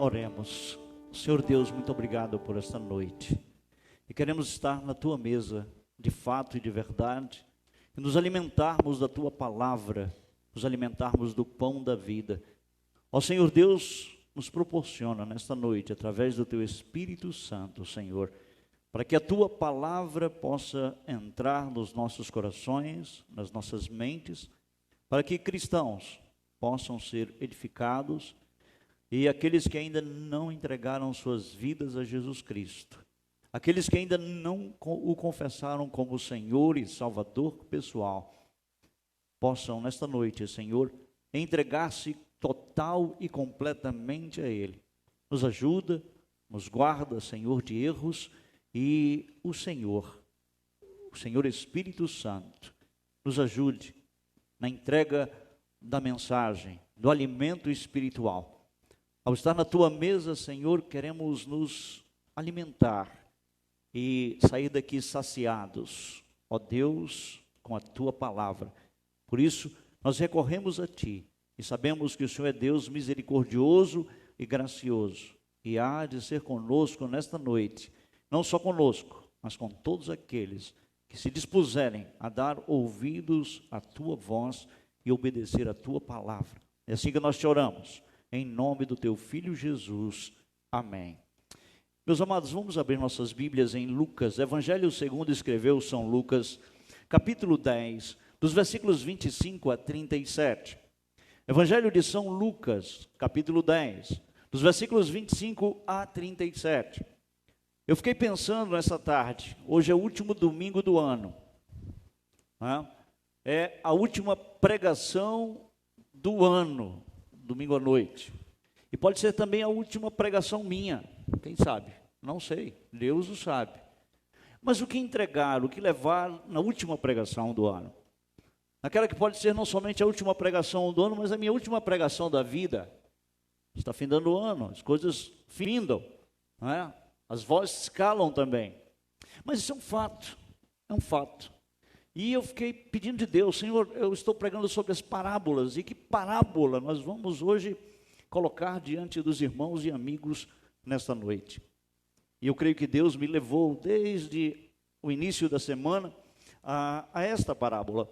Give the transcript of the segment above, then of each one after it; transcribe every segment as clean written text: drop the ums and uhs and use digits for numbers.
Oremos. Senhor Deus, muito obrigado por esta noite. E queremos estar na Tua mesa, de fato e de verdade, e nos alimentarmos da Tua palavra, nos alimentarmos do pão da vida. Ó Senhor Deus, nos proporciona nesta noite, através do Teu Espírito Santo, Senhor, para que a Tua palavra possa entrar nos nossos corações, nas nossas mentes, para que cristãos possam ser edificados, e aqueles que ainda não entregaram suas vidas a Jesus Cristo, aqueles que ainda não o confessaram como Senhor e Salvador pessoal, possam nesta noite, Senhor, entregar-se total e completamente a Ele. Nos ajuda, nos guarda, Senhor, de erros, e o Senhor Espírito Santo, nos ajude na entrega da mensagem, do alimento espiritual. Ao estar na Tua mesa, Senhor, queremos nos alimentar e sair daqui saciados, ó Deus, com a Tua palavra. Por isso, nós recorremos a Ti e sabemos que o Senhor é Deus misericordioso e gracioso, e há de ser conosco nesta noite, não só conosco, mas com todos aqueles que se dispuserem a dar ouvidos à Tua voz e obedecer à Tua palavra. É assim que nós te oramos, em nome do Teu Filho Jesus. Amém. Meus amados, vamos abrir nossas Bíblias em Lucas, Evangelho segundo escreveu São Lucas, capítulo 10, dos versículos 25 a 37. Evangelho de São Lucas, capítulo 10, dos versículos 25 a 37. Eu fiquei pensando nessa tarde, hoje é o último domingo do ano, né? É a última pregação do ano, domingo à noite, e pode ser também a última pregação minha, quem sabe, não sei, Deus o sabe, mas o que entregar, o que levar na última pregação do ano, aquela que pode ser não somente a última pregação do ano, mas a minha última pregação da vida. Está findando o ano, as coisas findam, não é? As vozes calam também, mas isso é um fato, e eu fiquei pedindo de Deus, Senhor, eu estou pregando sobre as parábolas, e que parábola nós vamos hoje colocar diante dos irmãos e amigos nesta noite? E eu creio que Deus me levou desde o início da semana a esta parábola,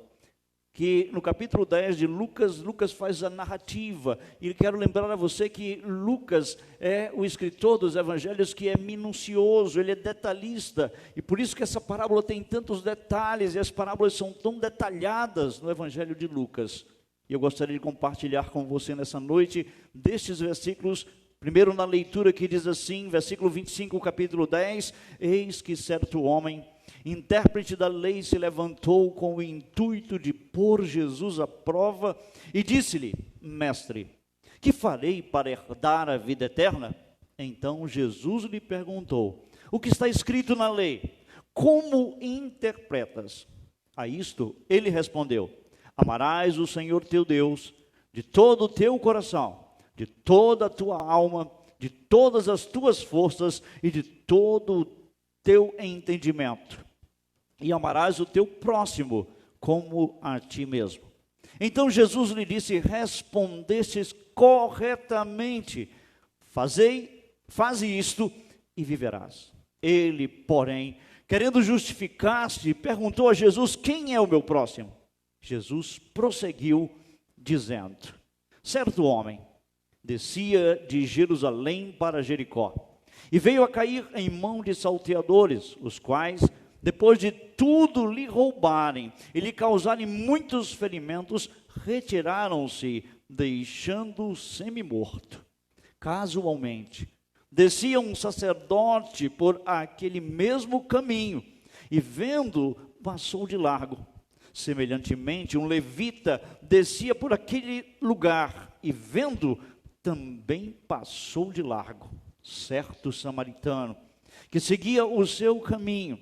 que no capítulo 10 de Lucas, Lucas faz a narrativa, e quero lembrar a você que Lucas é o escritor dos evangelhos que é minucioso, ele é detalhista, e por isso que essa parábola tem tantos detalhes, e as parábolas são tão detalhadas no evangelho de Lucas. E eu gostaria de compartilhar com você nessa noite, destes versículos, primeiro na leitura que diz assim, versículo 25, capítulo 10, eis que certo homem, intérprete da lei, se levantou com o intuito de pôr Jesus à prova e disse-lhe, mestre, que farei para herdar a vida eterna? Então Jesus lhe perguntou, o que está escrito na lei? Como interpretas? A isto ele respondeu, amarás o Senhor teu Deus de todo o teu coração, de toda a tua alma, de todas as tuas forças e de todo o teu entendimento. E amarás o teu próximo como a ti mesmo. Então Jesus lhe disse, respondestes corretamente, faze isto e viverás. Ele, porém, querendo justificar-se, perguntou a Jesus, quem é o meu próximo? Jesus prosseguiu, dizendo, certo homem descia de Jerusalém para Jericó, e veio a cair em mão de salteadores, os quais, depois de tudo lhe roubarem e lhe causarem muitos ferimentos, retiraram-se, deixando-o semi-morto. Casualmente, descia um sacerdote por aquele mesmo caminho, e vendo, passou de largo. Semelhantemente, um levita descia por aquele lugar, e vendo, também passou de largo. Certo samaritano, que seguia o seu caminho,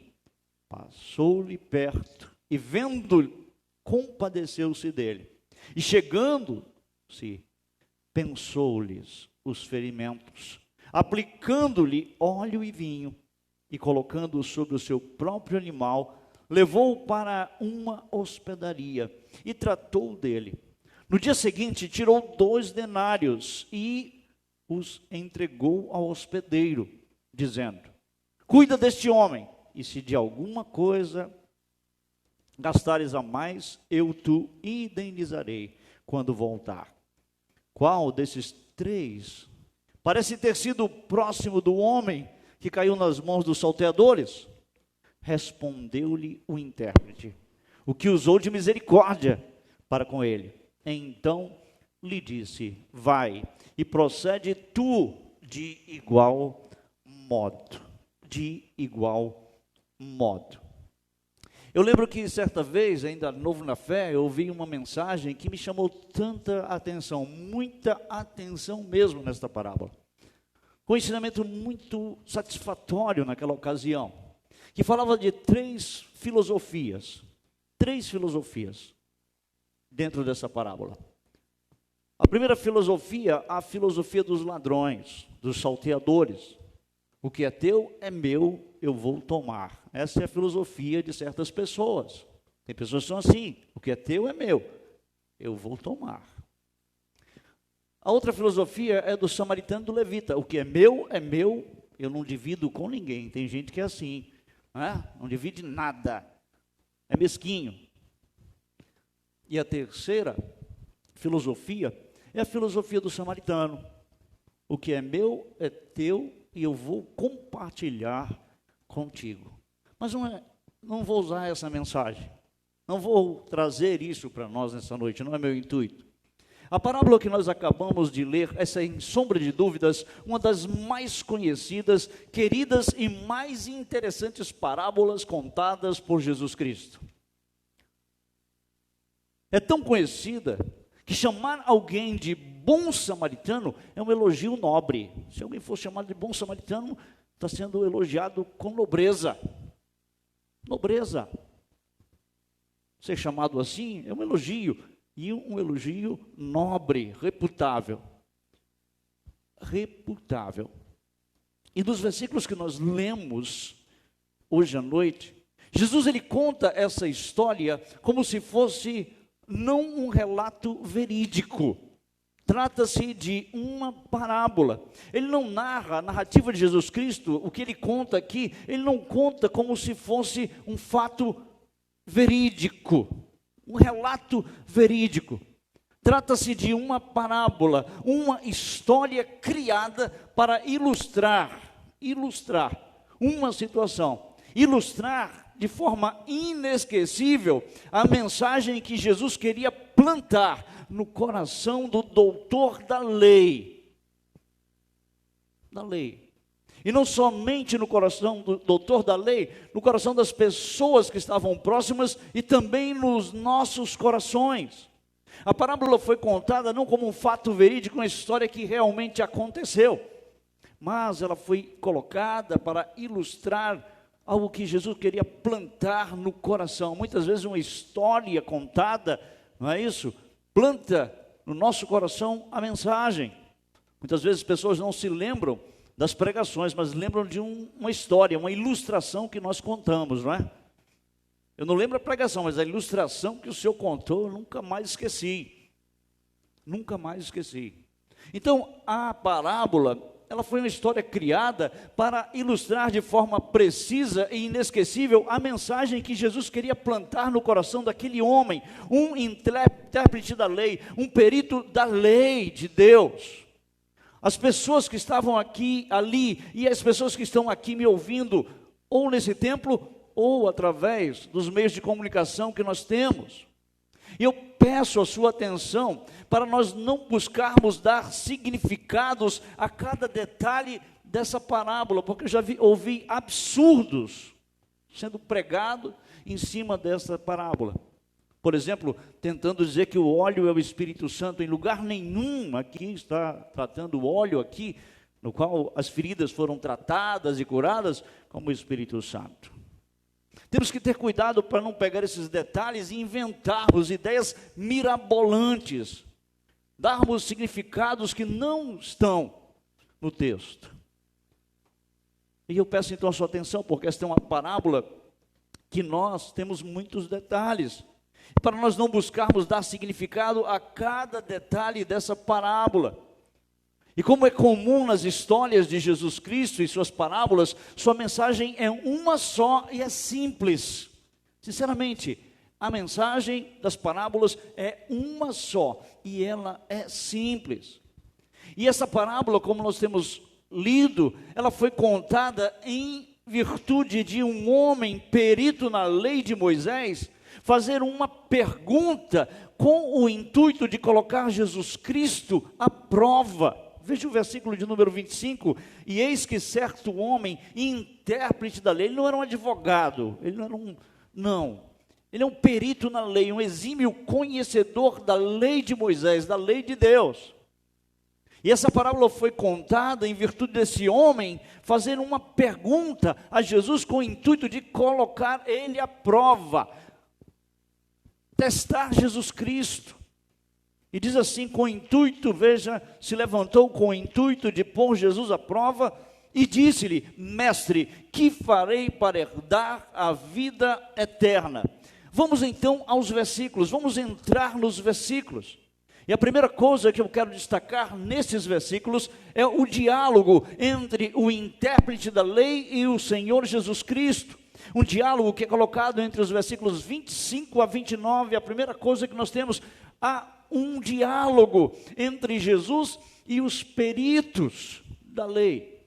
passou-lhe perto, e vendo, compadeceu-se dele. E chegando-se, pensou-lhes os ferimentos, aplicando-lhe óleo e vinho, e colocando-o sobre o seu próprio animal, levou-o para uma hospedaria, e tratou dele. No dia seguinte, tirou 2 denários, e os entregou ao hospedeiro, dizendo: cuida deste homem, e se de alguma coisa gastares a mais, eu te indenizarei quando voltar. Qual desses três parece ter sido próximo do homem que caiu nas mãos dos salteadores? Respondeu-lhe o intérprete: o que usou de misericórdia para com ele. Então lhe disse: vai e procede tu de igual modo. De igual modo. Eu lembro que certa vez, ainda novo na fé, eu ouvi uma mensagem que me chamou tanta atenção, muita atenção mesmo nesta parábola. Um ensinamento muito satisfatório naquela ocasião, que falava de três filosofias dentro dessa parábola. A primeira filosofia, a filosofia dos ladrões, dos salteadores. O que é teu é meu, eu vou tomar. Essa é a filosofia de certas pessoas. Tem pessoas que são assim: o que é teu é meu, eu vou tomar. A outra filosofia é do samaritano e do levita: o que é meu, eu não divido com ninguém. Tem gente que é assim, não divide nada, é mesquinho. E a terceira filosofia é a filosofia do samaritano: o que é meu é teu e eu vou compartilhar contigo. Mas não vou usar essa mensagem, não vou trazer isso para nós nessa noite, não é meu intuito. A parábola que nós acabamos de ler é, sem sombra de dúvidas, uma das mais conhecidas, queridas e mais interessantes parábolas contadas por Jesus Cristo. É tão conhecida que chamar alguém de bom samaritano é um elogio nobre. Se alguém for chamado de bom samaritano, está sendo elogiado com nobreza. Nobreza. Ser chamado assim é um elogio, e um elogio nobre, reputável. Reputável. E nos versículos que nós lemos hoje à noite, Jesus ele conta essa história como se fosse não um relato verídico. Trata-se de uma parábola. Ele não narra a narrativa de Jesus Cristo, o que ele conta aqui, ele não conta como se fosse um fato verídico, um relato verídico. Trata-se de uma parábola, uma história criada para ilustrar uma situação, ilustrar de forma inesquecível a mensagem que Jesus queria plantar no coração do doutor da lei. E não somente no coração do doutor da lei, no coração das pessoas que estavam próximas e também nos nossos corações. A parábola foi contada não como um fato verídico, uma história que realmente aconteceu, mas ela foi colocada para ilustrar algo que Jesus queria plantar no coração. Muitas vezes uma história contada, não é isso? Planta no nosso coração a mensagem. Muitas vezes as pessoas não se lembram das pregações, mas lembram de uma história, uma ilustração que nós contamos, não é? Eu não lembro a pregação, mas a ilustração que o senhor contou, eu nunca mais esqueci. Nunca mais esqueci. Então, a parábola, ela foi uma história criada para ilustrar de forma precisa e inesquecível a mensagem que Jesus queria plantar no coração daquele homem, um intérprete da lei, um perito da lei de Deus. As pessoas que estavam aqui, ali, e as pessoas que estão aqui me ouvindo, ou nesse templo, ou através dos meios de comunicação que nós temos. E eu peço a sua atenção para nós não buscarmos dar significados a cada detalhe dessa parábola, porque eu já ouvi absurdos sendo pregado em cima dessa parábola. Por exemplo, tentando dizer que o óleo é o Espírito Santo. Em lugar nenhum aqui está tratando o óleo aqui, no qual as feridas foram tratadas e curadas, como o Espírito Santo. Temos que ter cuidado para não pegar esses detalhes e inventarmos ideias mirabolantes, darmos significados que não estão no texto. E eu peço então a sua atenção, porque esta é uma parábola que nós temos muitos detalhes, para nós não buscarmos dar significado a cada detalhe dessa parábola. E como é comum nas histórias de Jesus Cristo e suas parábolas, sua mensagem é uma só e é simples. Sinceramente, a mensagem das parábolas é uma só e ela é simples. E essa parábola, como nós temos lido, ela foi contada em virtude de um homem perito na lei de Moisés fazer uma pergunta com o intuito de colocar Jesus Cristo à prova. Veja o versículo de número 25, e eis que certo homem, intérprete da lei, ele não era um advogado, ele não era ele é um perito na lei, um exímio conhecedor da lei de Moisés, da lei de Deus. E essa parábola foi contada em virtude desse homem fazer uma pergunta a Jesus com o intuito de colocar ele à prova, testar Jesus Cristo. E diz assim, com o intuito, veja, se levantou com o intuito de pôr Jesus à prova e disse-lhe, mestre, que farei para herdar a vida eterna? Vamos então aos versículos, vamos entrar nos versículos. E a primeira coisa que eu quero destacar nesses versículos é o diálogo entre o intérprete da lei e o Senhor Jesus Cristo. Um diálogo que é colocado entre os versículos 25 a 29. A primeira coisa que nós temos, há um diálogo entre Jesus e os peritos da lei.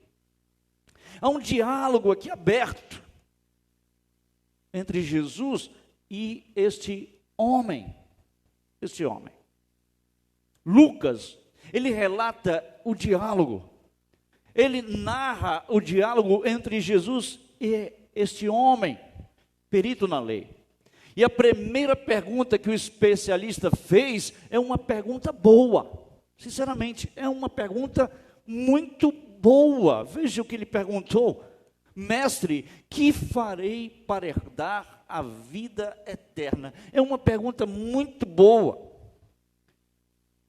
Há um diálogo aqui aberto entre Jesus e este homem. Lucas, ele relata o diálogo, ele narra o diálogo entre Jesus e este homem, perito na lei. E a primeira pergunta que o especialista fez é uma pergunta boa, sinceramente, é uma pergunta muito boa. Veja o que ele perguntou, mestre, que farei para herdar a vida eterna? É uma pergunta muito boa.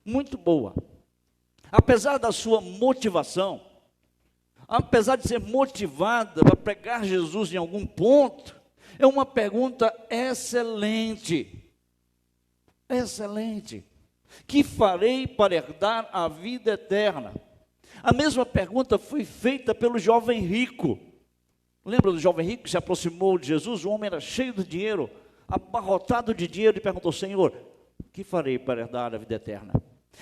Muito boa. Apesar da sua motivação, apesar de ser motivada para pregar Jesus em algum ponto, é uma pergunta excelente. Excelente. Que farei para herdar a vida eterna? A mesma pergunta foi feita pelo jovem rico. Lembra do jovem rico que se aproximou de Jesus? O homem era cheio de dinheiro, abarrotado de dinheiro, e perguntou, Senhor, que farei para herdar a vida eterna?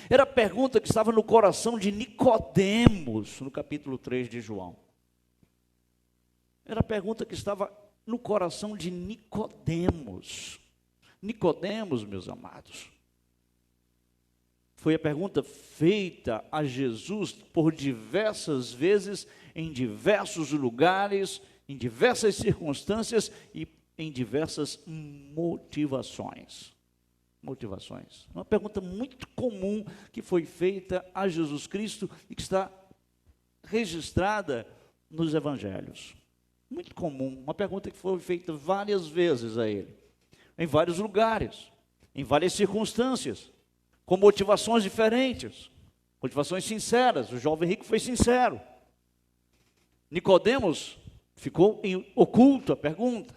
Era a pergunta que estava no coração de Nicodemos, no capítulo 3 de João. Era a pergunta que estava no coração de Nicodemos. Nicodemos, meus amados, foi a pergunta feita a Jesus por diversas vezes, em diversos lugares, em diversas circunstâncias e em diversas motivações. Uma pergunta muito comum que foi feita a Jesus Cristo e que está registrada nos evangelhos. Muito comum, uma pergunta que foi feita várias vezes a ele, em vários lugares, em várias circunstâncias, com motivações diferentes, motivações sinceras. O jovem rico foi sincero. Nicodemos ficou oculto a pergunta.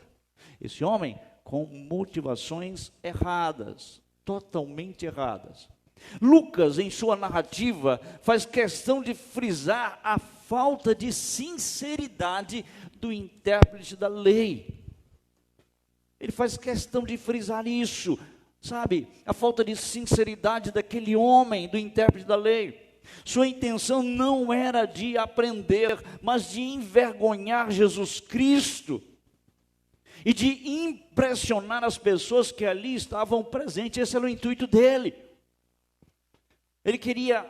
Esse homem com motivações erradas, totalmente erradas. Lucas, em sua narrativa, faz questão de frisar a falta de sinceridade do intérprete da lei. Ele faz questão de frisar isso, sabe? A falta de sinceridade daquele homem, do intérprete da lei. Sua intenção não era de aprender, mas de envergonhar Jesus Cristo e de impressionar as pessoas que ali estavam presentes. Esse era o intuito dele. Ele queria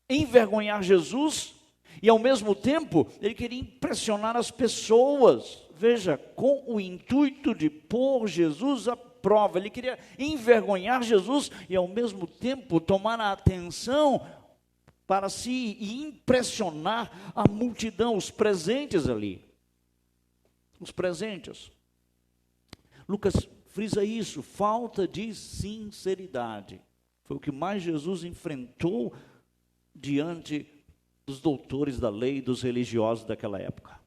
envergonhar Jesus e, ao mesmo tempo, ele queria impressionar as pessoas. Veja, com o intuito de pôr Jesus à prova. Ele queria envergonhar Jesus e, ao mesmo tempo, tomar a atenção para si e impressionar a multidão, os presentes ali. Os presentes. Lucas frisa isso, falta de sinceridade. Foi o que mais Jesus enfrentou diante dos doutores da lei e dos religiosos daquela época.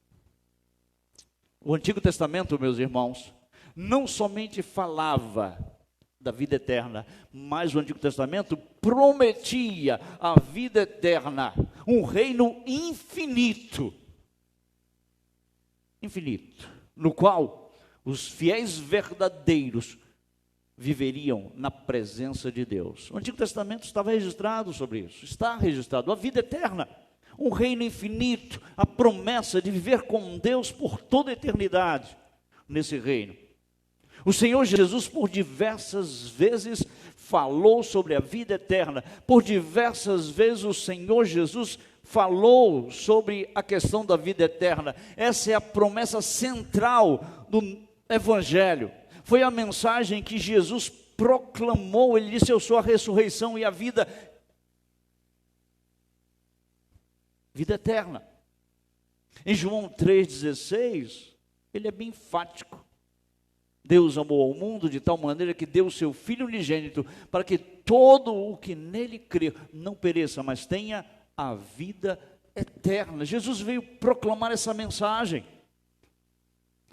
O Antigo Testamento, meus irmãos, não somente falava da vida eterna, mas o Antigo Testamento prometia a vida eterna, um reino infinito, no qual os fiéis verdadeiros viveriam na presença de Deus. O Antigo Testamento estava registrado sobre isso, está registrado, a vida eterna, um reino infinito, a promessa de viver com Deus por toda a eternidade nesse reino. O Senhor Jesus, por diversas vezes, falou sobre a vida eterna. Por diversas vezes, o Senhor Jesus falou sobre a questão da vida eterna. Essa é a promessa central do Evangelho. Foi a mensagem que Jesus proclamou. Ele disse: eu sou a ressurreição e a vida eterna. Em João 3,16, ele é bem enfático. Deus amou ao mundo de tal maneira que deu o seu Filho unigênito, para que todo o que nele crê não pereça, mas tenha a vida eterna. Jesus veio proclamar essa mensagem,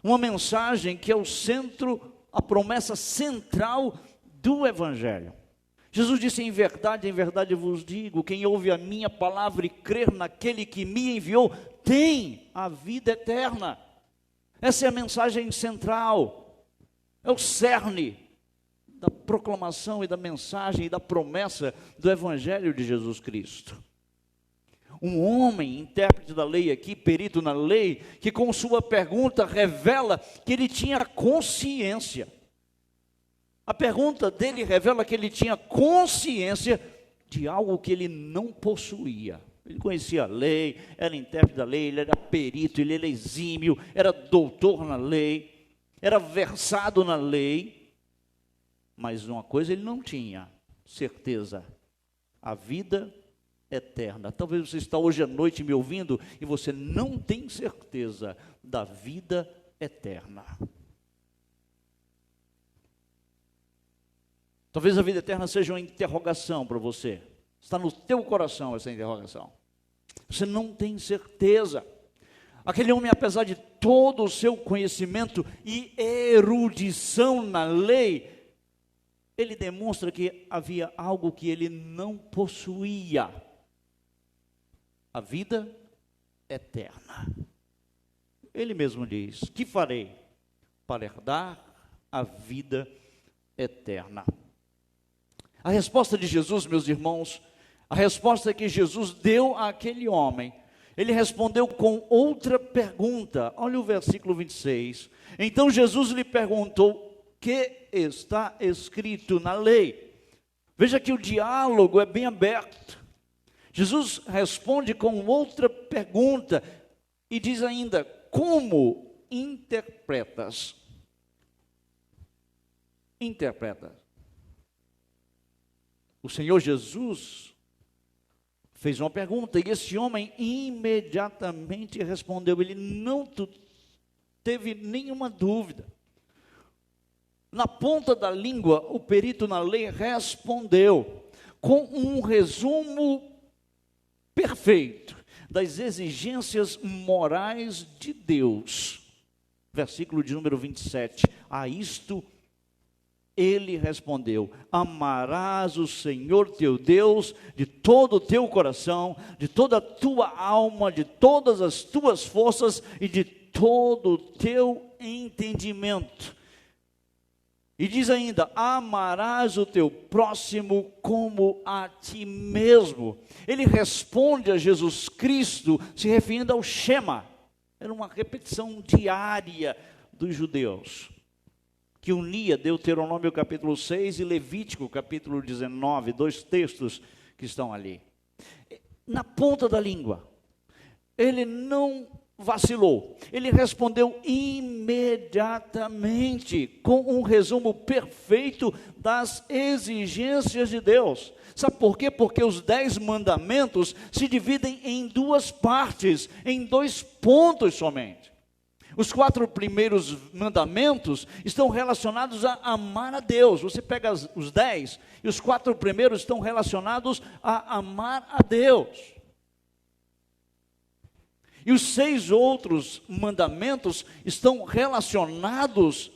uma mensagem que é o centro, a promessa central do Evangelho. Jesus disse: em verdade vos digo, quem ouve a minha palavra e crer naquele que me enviou, tem a vida eterna. Essa é a mensagem central. É o cerne da proclamação e da mensagem e da promessa do Evangelho de Jesus Cristo. Um homem, intérprete da lei aqui, perito na lei, que com sua pergunta revela que ele tinha consciência. A pergunta dele revela que ele tinha consciência de algo que ele não possuía. Ele conhecia a lei, era intérprete da lei, ele era perito, ele era exímio, era doutor na lei, era versado na lei, mas uma coisa ele não tinha certeza: a vida eterna. Talvez você está hoje à noite me ouvindo e você não tem certeza da vida eterna. Talvez a vida eterna seja uma interrogação para você. Está no teu coração essa interrogação. Você não tem certeza. Aquele homem, apesar de todo o seu conhecimento e erudição na lei, ele demonstra que havia algo que ele não possuía: a vida eterna. Ele mesmo diz: que farei para herdar a vida eterna? A resposta de Jesus, meus irmãos, a resposta que Jesus deu àquele homem, ele respondeu com outra pergunta. Olha o versículo 26. Então Jesus lhe perguntou: que está escrito na lei? Veja que o diálogo é bem aberto. Jesus responde com outra pergunta e diz ainda: como interpretas? Interpreta. O Senhor Jesus fez uma pergunta e esse homem imediatamente respondeu. Ele não teve nenhuma dúvida. Na ponta da língua, o perito na lei respondeu com um resumo perfeito das exigências morais de Deus. Versículo de número 27. A isto ele respondeu: amarás o Senhor teu Deus de todo o teu coração, de toda a tua alma, de todas as tuas forças e de todo o teu entendimento. E diz ainda: amarás o teu próximo como a ti mesmo. Ele responde a Jesus Cristo se referindo ao Shema. Era uma repetição diária dos judeus, que unia Deuteronômio capítulo 6 e Levítico capítulo 19, dois textos que estão ali. Na ponta da língua, ele não vacilou, ele respondeu imediatamente com um resumo perfeito das exigências de Deus. Sabe por quê? Porque os 10 mandamentos se dividem em duas partes, em 2 pontos somente. Os 4 primeiros mandamentos estão relacionados a amar a Deus. Você pega os 10 e os 4 primeiros estão relacionados a amar a Deus. E os 6 outros mandamentos estão relacionados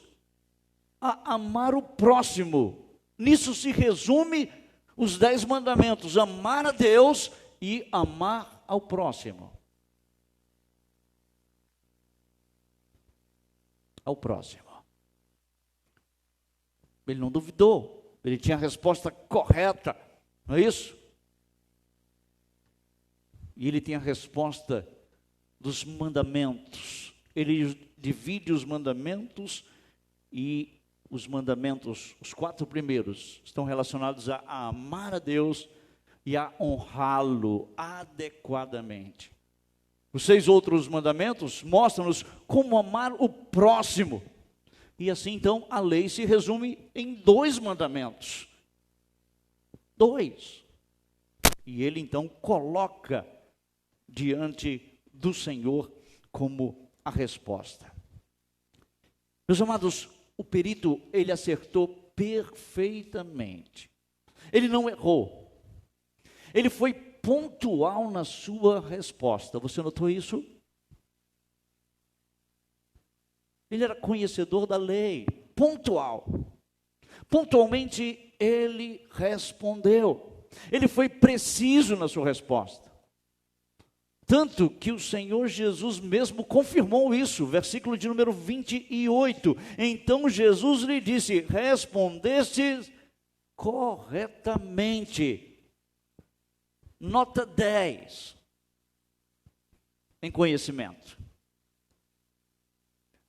a amar o próximo Nisso se resume os 10 mandamentos: amar a Deus e amar ao próximo. Ao próximo. Ele não duvidou, ele tinha a resposta correta, não é isso? E ele tem a resposta dos mandamentos. Ele divide os mandamentos, e os mandamentos, os 4 primeiros, estão relacionados a amar a Deus e a honrá-lo adequadamente. Os 6 outros mandamentos mostram-nos como amar o próximo. E assim, então, a lei se resume em 2 mandamentos. 2. E ele, então, coloca diante do Senhor como a resposta. Meus amados, o perito, ele acertou perfeitamente. Ele não errou. Ele foi pontual na sua resposta. Você notou isso? Ele era conhecedor da lei, pontual. Pontualmente ele respondeu. Ele foi preciso na sua resposta. Tanto que o Senhor Jesus mesmo confirmou isso, versículo de número 28. Então Jesus lhe disse: respondeste corretamente. Nota 10 em conhecimento.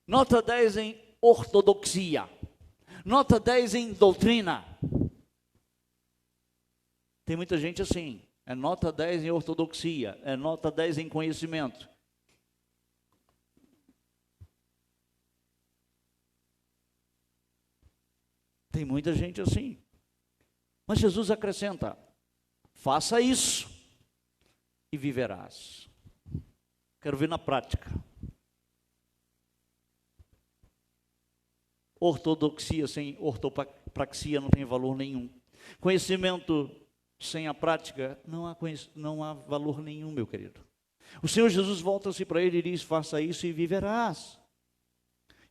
Nota 10 em ortodoxia. Nota 10 em doutrina. Tem muita gente assim. É nota 10 em ortodoxia. É nota 10 em conhecimento. Tem muita gente assim. Mas Jesus acrescenta: faça isso e viverás. Quero ver na prática. Ortodoxia sem ortopraxia não tem valor nenhum. Conhecimento sem a prática não há valor nenhum, meu querido. O Senhor Jesus volta-se para ele e diz: faça isso e viverás.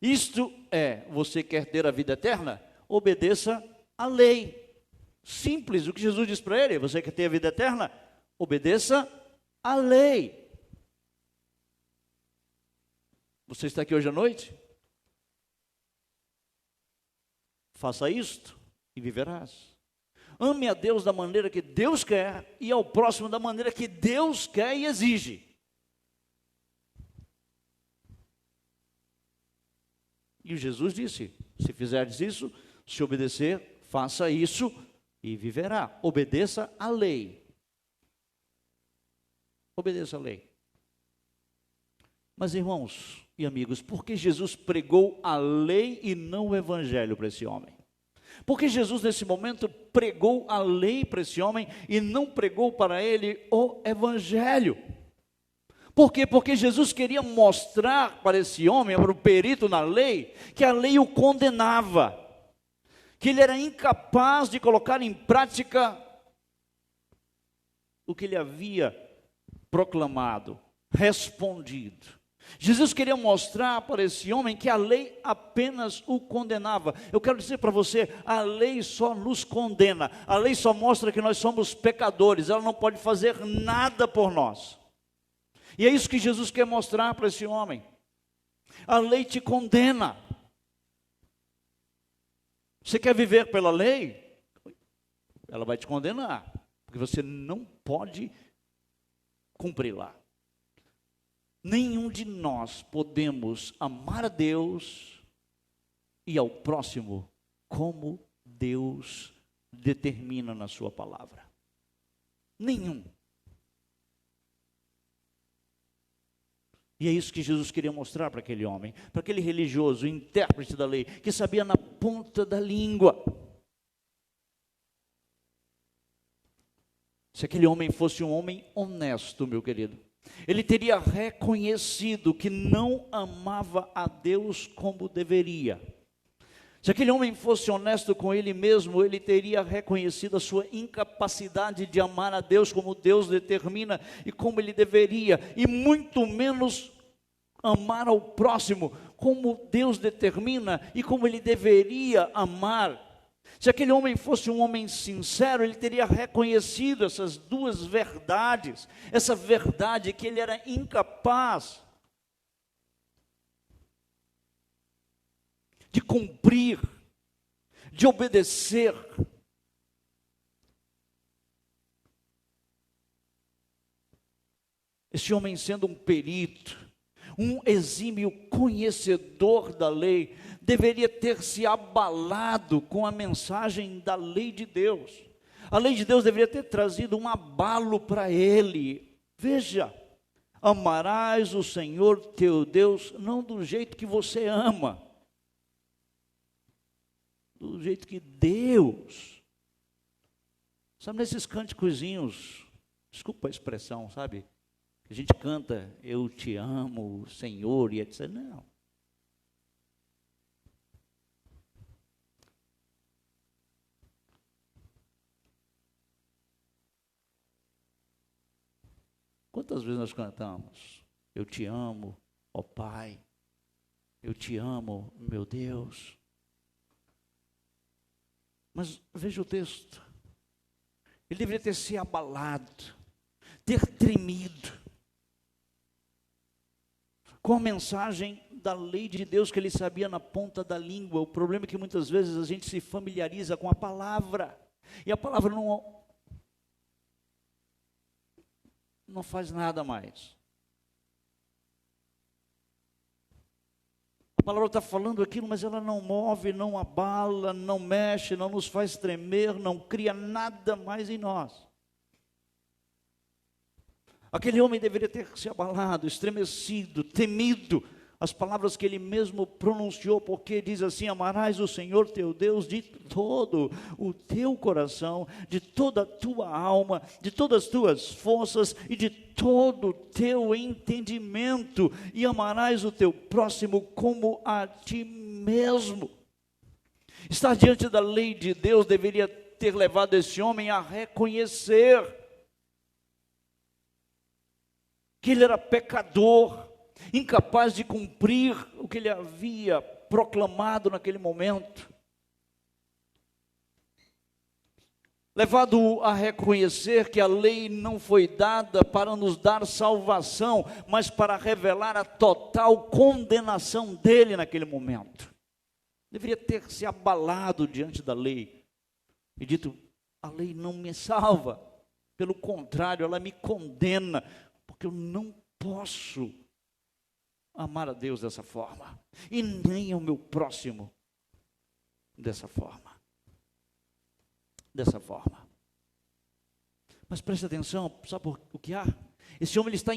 Isto é, você quer ter a vida eterna? Obedeça à lei. Simples, o que Jesus diz para ele: você quer ter a vida eterna? Obedeça à lei. Você está aqui hoje à noite? Faça isto e viverás. Ame a Deus da maneira que Deus quer e ao próximo da maneira que Deus quer e exige. E Jesus disse: se fizeres isso, se obedecer, faça isso e viverá. Obedeça à lei. Obedeça à lei. Mas, irmãos e amigos, por que Jesus pregou a lei e não o evangelho para esse homem? Porque Jesus nesse momento pregou a lei para esse homem e não pregou para ele o evangelho. Por quê? Porque Jesus queria mostrar para esse homem, para o perito na lei, que a lei o condenava, que ele era incapaz de colocar em prática o que ele havia proclamado, respondido. Jesus queria mostrar para esse homem que a lei apenas o condenava. Eu quero dizer para você, a lei só nos condena, a lei só mostra que nós somos pecadores, ela não pode fazer nada por nós. E é isso que Jesus quer mostrar para esse homem. A lei te condena. Você quer viver pela lei? Ela vai te condenar, porque você não pode cumpri-la. Nenhum de nós podemos amar a Deus e ao próximo como Deus determina na sua palavra. Nenhum. E é isso que Jesus queria mostrar para aquele homem, para aquele religioso, intérprete da lei, que sabia na ponta da língua. Se aquele homem fosse um homem honesto, meu querido, ele teria reconhecido que não amava a Deus como deveria. Se aquele homem fosse honesto com ele mesmo, ele teria reconhecido a sua incapacidade de amar a Deus como Deus determina e como ele deveria, e muito menos amar ao próximo como Deus determina e como ele deveria amar. Se aquele homem fosse um homem sincero, ele teria reconhecido essas duas verdades. Essa verdade que ele era incapaz de cumprir, de obedecer. Esse homem, sendo um perito, um exímio conhecedor da lei, deveria ter se abalado com a mensagem da lei de Deus. A lei de Deus deveria ter trazido um abalo para ele. Veja, amarás o Senhor teu Deus, não do jeito que você ama, do jeito que Deus. Sabe, nesses cânticozinhos, desculpa a expressão, sabe? A gente canta, eu te amo, Senhor, e etc. Não. Quantas vezes nós cantamos, eu te amo, ó Pai, eu te amo, meu Deus. Mas veja o texto, ele deveria ter se abalado, ter tremido, com a mensagem da lei de Deus que ele sabia na ponta da língua. O problema é que muitas vezes a gente se familiariza com a palavra, e a palavra não faz nada mais. A palavra está falando aquilo, mas ela não move, não abala, não mexe, não nos faz tremer, não cria nada mais em nós. Aquele homem deveria ter se abalado, estremecido, temido as palavras que ele mesmo pronunciou, porque diz assim: amarás o Senhor teu Deus de todo o teu coração, de toda a tua alma, de todas as tuas forças e de todo o teu entendimento, e amarás o teu próximo como a ti mesmo. Estar diante da lei de Deus deveria ter levado esse homem a reconhecer que ele era pecador, incapaz de cumprir o que ele havia proclamado naquele momento. Levado a reconhecer que a lei não foi dada para nos dar salvação, mas para revelar a total condenação dele naquele momento. Deveria ter se abalado diante da lei e dito: a lei não me salva, pelo contrário, ela me condena, porque eu não posso amar a Deus dessa forma, e nem ao meu próximo dessa forma. Mas preste atenção, sabe o que há? Esse homem ele está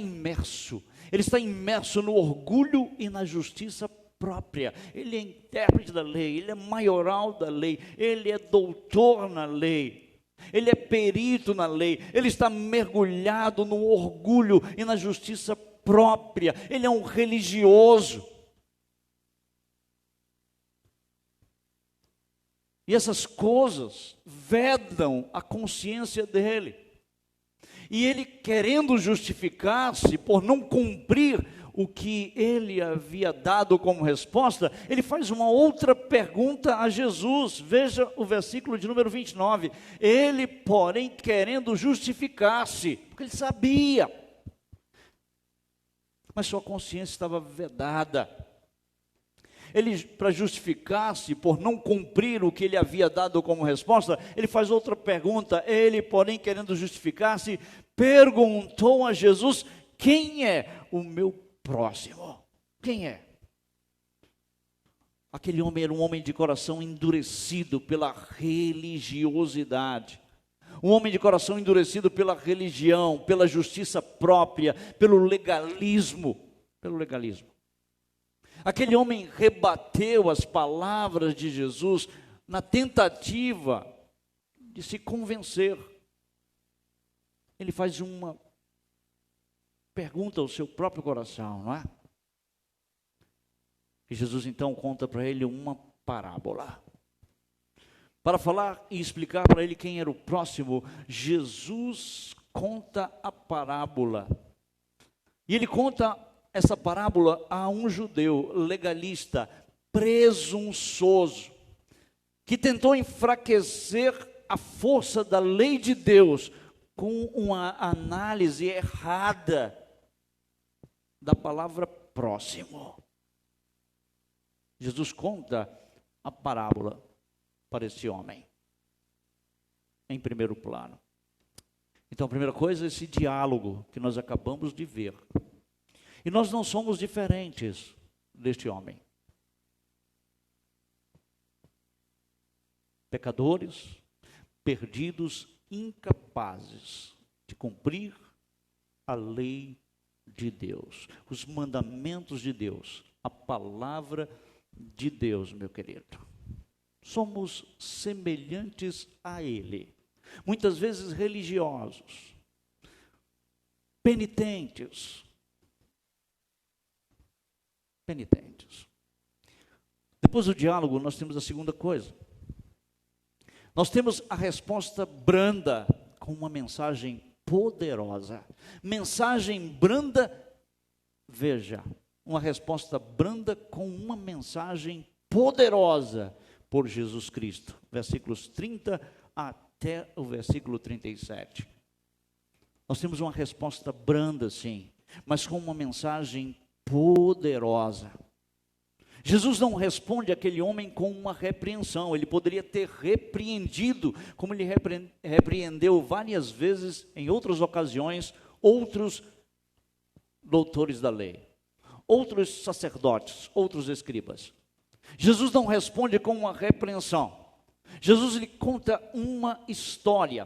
imerso no orgulho e na justiça própria. Ele é intérprete da lei, ele é maioral da lei, ele é doutor na lei, ele é perito na lei, ele está mergulhado no orgulho e na justiça própria, ele é um religioso. E essas coisas vedam a consciência dele. E ele, querendo justificar-se por não cumprir o que ele havia dado como resposta, ele faz uma outra pergunta a Jesus. Veja o versículo de número 29. Ele, porém, querendo justificar-se, porque ele sabia, mas sua consciência estava vedada. Ele, para justificar-se por não cumprir o que ele havia dado como resposta, ele faz outra pergunta. Ele, porém, querendo justificar-se, perguntou a Jesus: quem é o meu próximo? Quem é? Aquele homem era um homem de coração endurecido pela religiosidade. Um homem de coração endurecido pela religião, pela justiça própria, pelo legalismo. Aquele homem rebateu as palavras de Jesus na tentativa de se convencer. Ele faz uma pergunta ao seu próprio coração, não é? E Jesus então conta para ele uma parábola. Para falar e explicar para ele quem era o próximo, Jesus conta a parábola. E ele conta essa parábola a um judeu legalista, presunçoso, que tentou enfraquecer a força da lei de Deus com uma análise errada da palavra próximo. Jesus conta a parábola para esse homem, em primeiro plano. Então, a primeira coisa é esse diálogo que nós acabamos de ver. E nós não somos diferentes deste homem. Pecadores, perdidos, incapazes de cumprir a lei de Deus, os mandamentos de Deus, a palavra de Deus, meu querido. Somos semelhantes a Ele, muitas vezes religiosos, penitentes. Depois do diálogo, nós temos a segunda coisa. Nós temos a resposta branda com uma mensagem poderosa. Mensagem branda, veja, uma resposta branda com uma mensagem poderosa por Jesus Cristo. Versículos 30 até o versículo 37. Nós temos uma resposta branda, sim, mas com uma mensagem poderosa. Jesus não responde àquele homem com uma repreensão. Ele poderia ter repreendido, como ele repreendeu várias vezes, em outras ocasiões, outros doutores da lei, outros sacerdotes, outros escribas. Jesus não responde com uma repreensão. Jesus lhe conta uma história.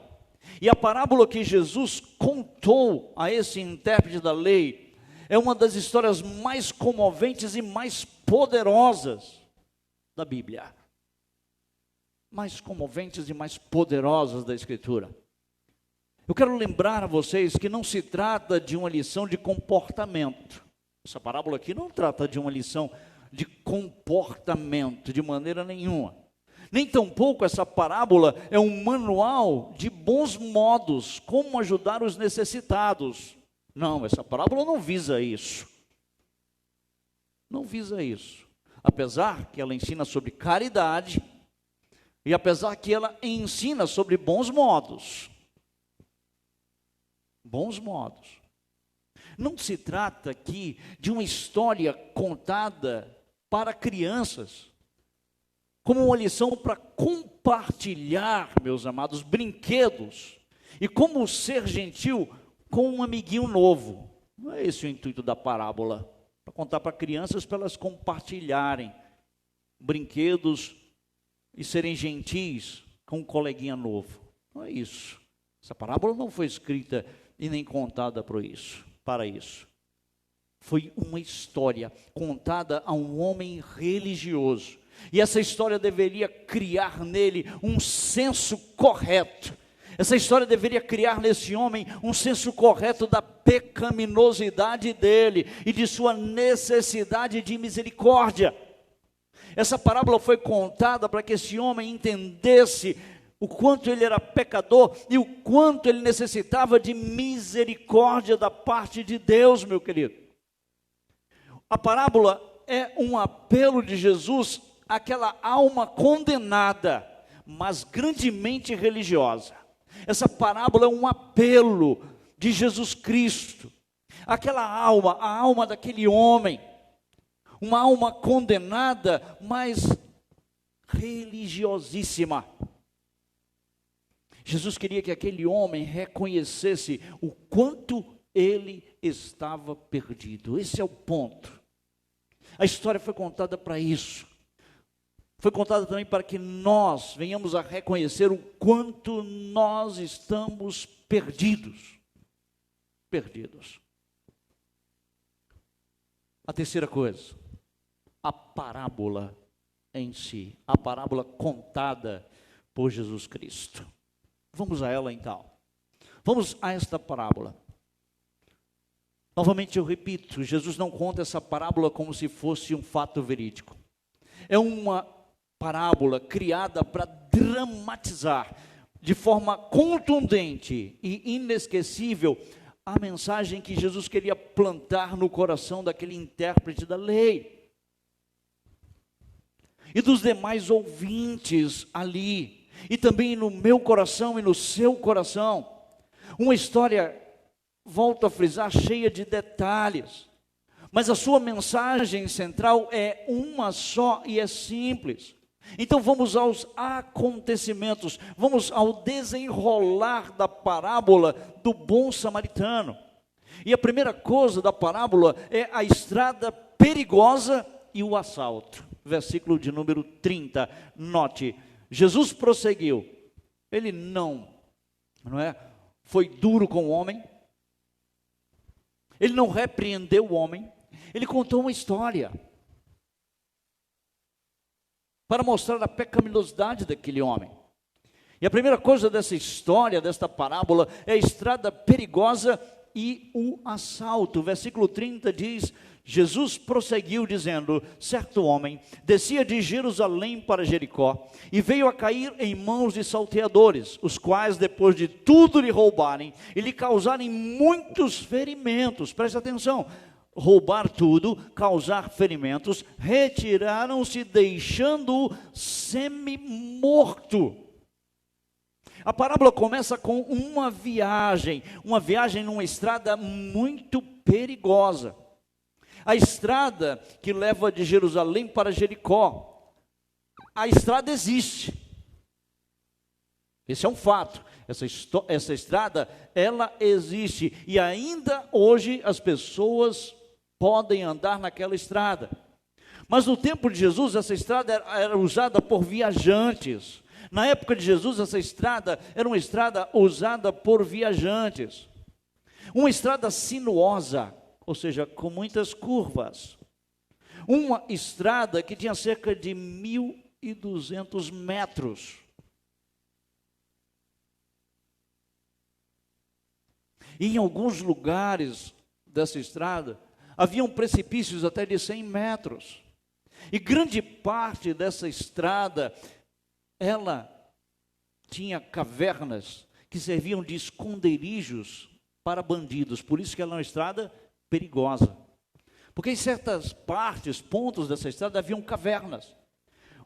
E a parábola que Jesus contou a esse intérprete da lei é uma das histórias mais comoventes e mais poderosas da Bíblia. Mais comoventes e mais poderosas da Escritura. Eu quero lembrar a vocês que não se trata de uma lição de comportamento. Essa parábola aqui não trata de uma lição de comportamento, de maneira nenhuma. Nem tampouco essa parábola é um manual de bons modos, como ajudar os necessitados. Não, essa parábola não visa isso. Não visa isso. Apesar que ela ensina sobre caridade, e apesar que ela ensina sobre bons modos. Bons modos. Não se trata aqui de uma história contada para crianças, como uma lição para compartilhar, meus amados, brinquedos, e como ser gentil com um amiguinho novo. Não é esse o intuito da parábola, para contar para crianças, para elas compartilharem brinquedos e serem gentis com um coleguinha novo. Não é isso. Essa parábola não foi escrita e nem contada para isso. Foi uma história contada a um homem religioso. E essa história deveria criar nele um senso correto. Essa história deveria criar nesse homem um senso correto da pecaminosidade dele e de sua necessidade de misericórdia. Essa parábola foi contada para que esse homem entendesse o quanto ele era pecador e o quanto ele necessitava de misericórdia da parte de Deus, meu querido. A parábola é um apelo de Jesus àquela alma condenada, mas grandemente religiosa. Essa parábola é um apelo de Jesus Cristo. Aquela alma, a alma daquele homem, uma alma condenada, mas religiosíssima. Jesus queria que aquele homem reconhecesse o quanto ele estava perdido. Esse é o ponto. A história foi contada para isso. Foi contada também para que nós venhamos a reconhecer o quanto nós estamos perdidos. Perdidos. A terceira coisa, a parábola em si, a parábola contada por Jesus Cristo. Vamos a ela então. Vamos a esta parábola. Novamente eu repito, Jesus não conta essa parábola como se fosse um fato verídico. É uma parábola criada para dramatizar de forma contundente e inesquecível a mensagem que Jesus queria plantar no coração daquele intérprete da lei. e dos demais ouvintes ali, e também no meu coração e no seu coração. Uma história, volto a frisar, cheia de detalhes, mas a sua mensagem central é uma só e é simples. Então vamos aos acontecimentos, vamos ao desenrolar da parábola do bom samaritano. E a primeira coisa da parábola é a estrada perigosa e o assalto. Versículo de número 30, note, Jesus prosseguiu, ele não foi duro com o homem, ele não repreendeu o homem, ele contou uma história, para mostrar a pecaminosidade daquele homem. E a primeira coisa dessa história, desta parábola, é a estrada perigosa e o assalto. Versículo 30 diz, Jesus prosseguiu dizendo, certo homem descia de Jerusalém para Jericó, e veio a cair em mãos de salteadores, os quais depois de tudo lhe roubarem, e lhe causarem muitos ferimentos, preste atenção, roubar tudo, causar ferimentos, retiraram-se deixando-o semi-morto. A parábola começa com uma viagem numa estrada muito perigosa. A estrada que leva de Jerusalém para Jericó, a estrada existe. Esse é um fato. Essa estrada, ela existe. E ainda hoje as pessoas podem andar naquela estrada. Mas no tempo de Jesus, essa estrada era usada por viajantes. Na época de Jesus, essa estrada era uma estrada usada por viajantes. Uma estrada sinuosa, ou seja, com muitas curvas. Uma estrada que tinha cerca de 1.200 metros. E em alguns lugares dessa estrada, haviam precipícios até de 100 metros. E grande parte dessa estrada, ela tinha cavernas que serviam de esconderijos para bandidos. Por isso que ela é uma estrada perigosa. Porque em certas partes, pontos dessa estrada, haviam cavernas,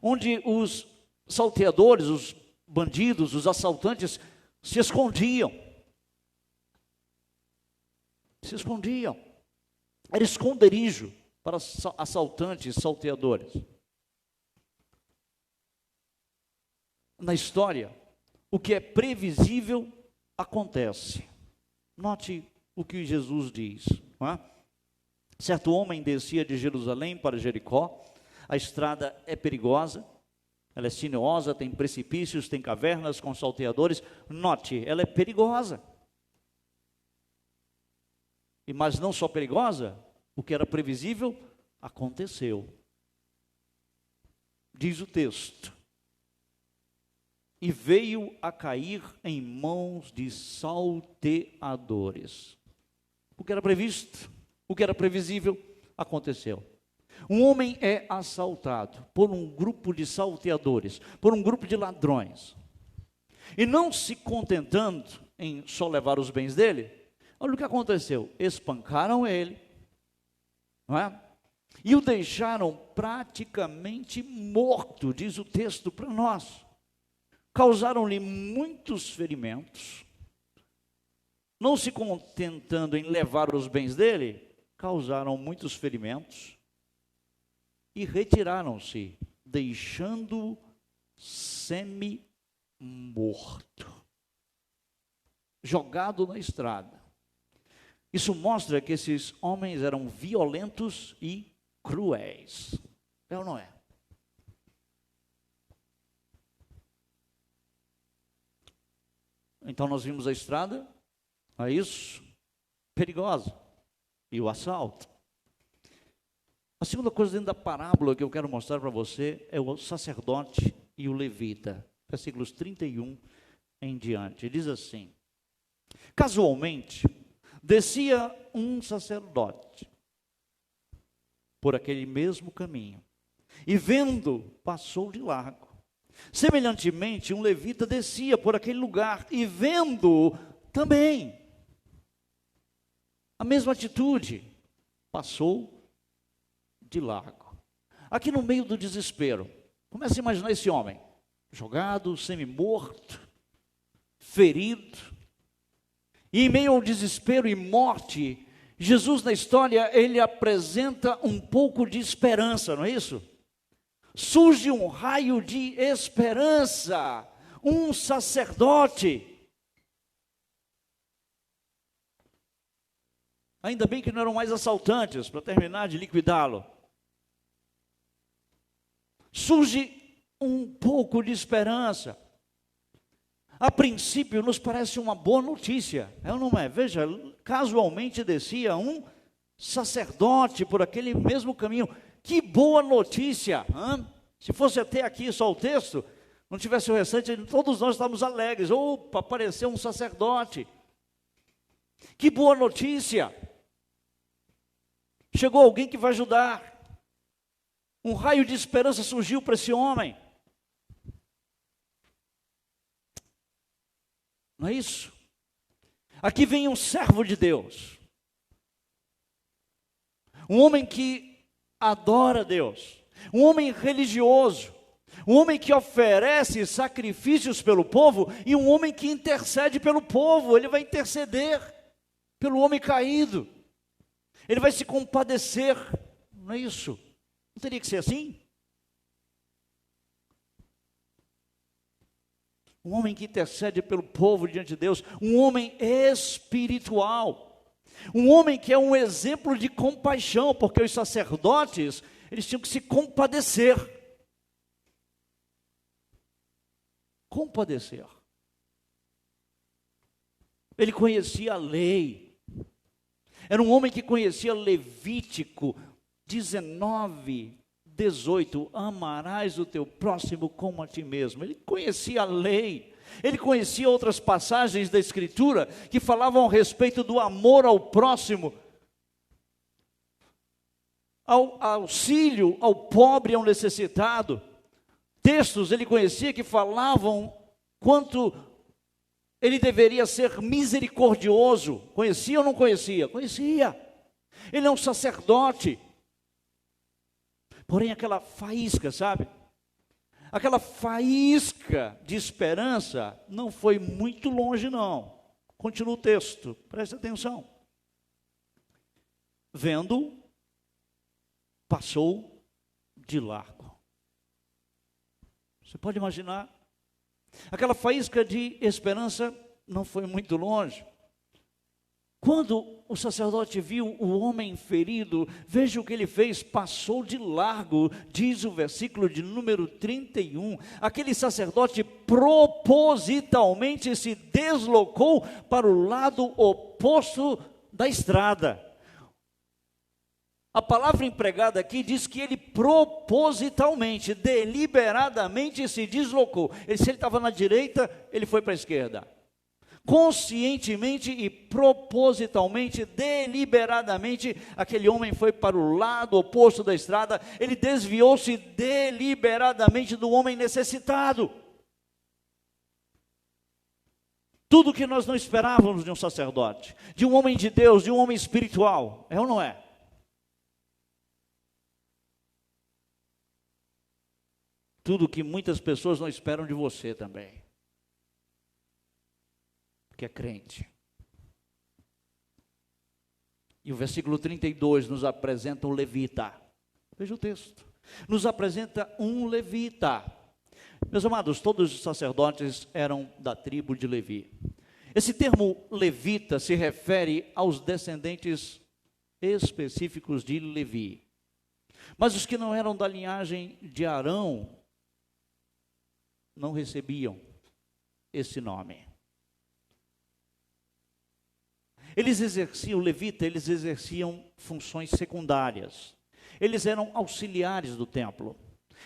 onde os salteadores, os bandidos, os assaltantes se escondiam. Se escondiam. Era esconderijo para assaltantes, salteadores. Na história, o que é previsível acontece. Note o que Jesus diz. Não é? Certo homem descia de Jerusalém para Jericó. A estrada é perigosa, ela é sinuosa, tem precipícios, tem cavernas com salteadores. Note, ela é perigosa. Mas não só perigosa, o que era previsível aconteceu. Diz o texto: e veio a cair em mãos de salteadores. O que era previsto, o que era previsível, aconteceu. Um homem é assaltado por um grupo de salteadores, por um grupo de ladrões. E não se contentando em só levar os bens dele, olha o que aconteceu, espancaram ele, não é? E o deixaram praticamente morto, diz o texto para nós. Causaram-lhe muitos ferimentos, não se contentando em levar os bens dele, causaram muitos ferimentos e retiraram-se, deixando-o semi-morto, jogado na estrada. Isso mostra que esses homens eram violentos e cruéis. É ou não é? Então nós vimos a estrada, é isso, perigosa, e o assalto. A segunda coisa dentro da parábola que eu quero mostrar para você é o sacerdote e o levita. Versículos 31 em diante. Diz assim: casualmente, descia um sacerdote por aquele mesmo caminho, e vendo, passou de largo. Semelhantemente, um levita descia por aquele lugar, e vendo também, a mesma atitude, passou de largo. Aqui no meio do desespero, Comece a imaginar esse homem, jogado, semi-morto, ferido, e em meio ao desespero e morte, Jesus na história, ele apresenta um pouco de esperança, não é isso? Surge um raio de esperança, um sacerdote. Ainda bem que não eram mais assaltantes, para terminar de liquidá-lo. Surge um pouco de esperança. A princípio nos parece uma boa notícia, é ou não é? Veja, casualmente descia um sacerdote por aquele mesmo caminho. Que boa notícia! Hein? Se fosse até aqui só o texto, não tivesse o restante, todos nós estávamos alegres. Opa, apareceu um sacerdote. Que boa notícia! Chegou alguém que vai ajudar. Um raio de esperança surgiu para esse homem. Não é isso? Aqui vem um servo de Deus. Um homem que adora Deus. Um homem religioso. Um homem que oferece sacrifícios pelo povo. E um homem que intercede pelo povo. Ele vai interceder pelo homem caído. Ele vai se compadecer. Não é isso? Não teria que ser assim? Um homem que intercede pelo povo diante de Deus, um homem espiritual, um homem que é um exemplo de compaixão, porque os sacerdotes, eles tinham que se compadecer. Compadecer. Ele conhecia a lei, era um homem que conhecia Levítico 19:18, amarás o teu próximo como a ti mesmo. Ele conhecia a lei, ele conhecia outras passagens da Escritura que falavam a respeito do amor ao próximo, ao auxílio ao pobre e ao necessitado. Textos ele conhecia que falavam quanto ele deveria ser misericordioso. Conhecia ou não conhecia? Conhecia. Ele é um sacerdote. Porém, aquela faísca, sabe? Aquela faísca de esperança não foi muito longe, não. Continua o texto, preste atenção. Vendo, passou de largo. Você pode imaginar? Aquela faísca de esperança não foi muito longe. Quando o sacerdote viu o homem ferido, veja o que ele fez, passou de largo, diz o versículo de número 31. Aquele sacerdote propositalmente se deslocou para o lado oposto da estrada. A palavra empregada aqui diz que ele propositalmente, deliberadamente se deslocou. Se ele estava na direita, ele foi para a esquerda. Conscientemente e propositalmente, deliberadamente, aquele homem foi para o lado oposto da estrada. Ele desviou-se deliberadamente do homem necessitado. Tudo que nós não esperávamos de um sacerdote, de um homem de Deus, de um homem espiritual, é ou não é? Tudo que muitas pessoas não esperam de você também, que é crente. E o versículo 32 nos apresenta um levita. Veja o texto. Nos apresenta um levita. Meus amados, todos os sacerdotes eram da tribo de Levi. Esse termo levita se refere aos descendentes específicos de Levi. Mas os que não eram da linhagem de Arão não recebiam esse nome. Eles exerciam funções secundárias. Eles eram auxiliares do templo.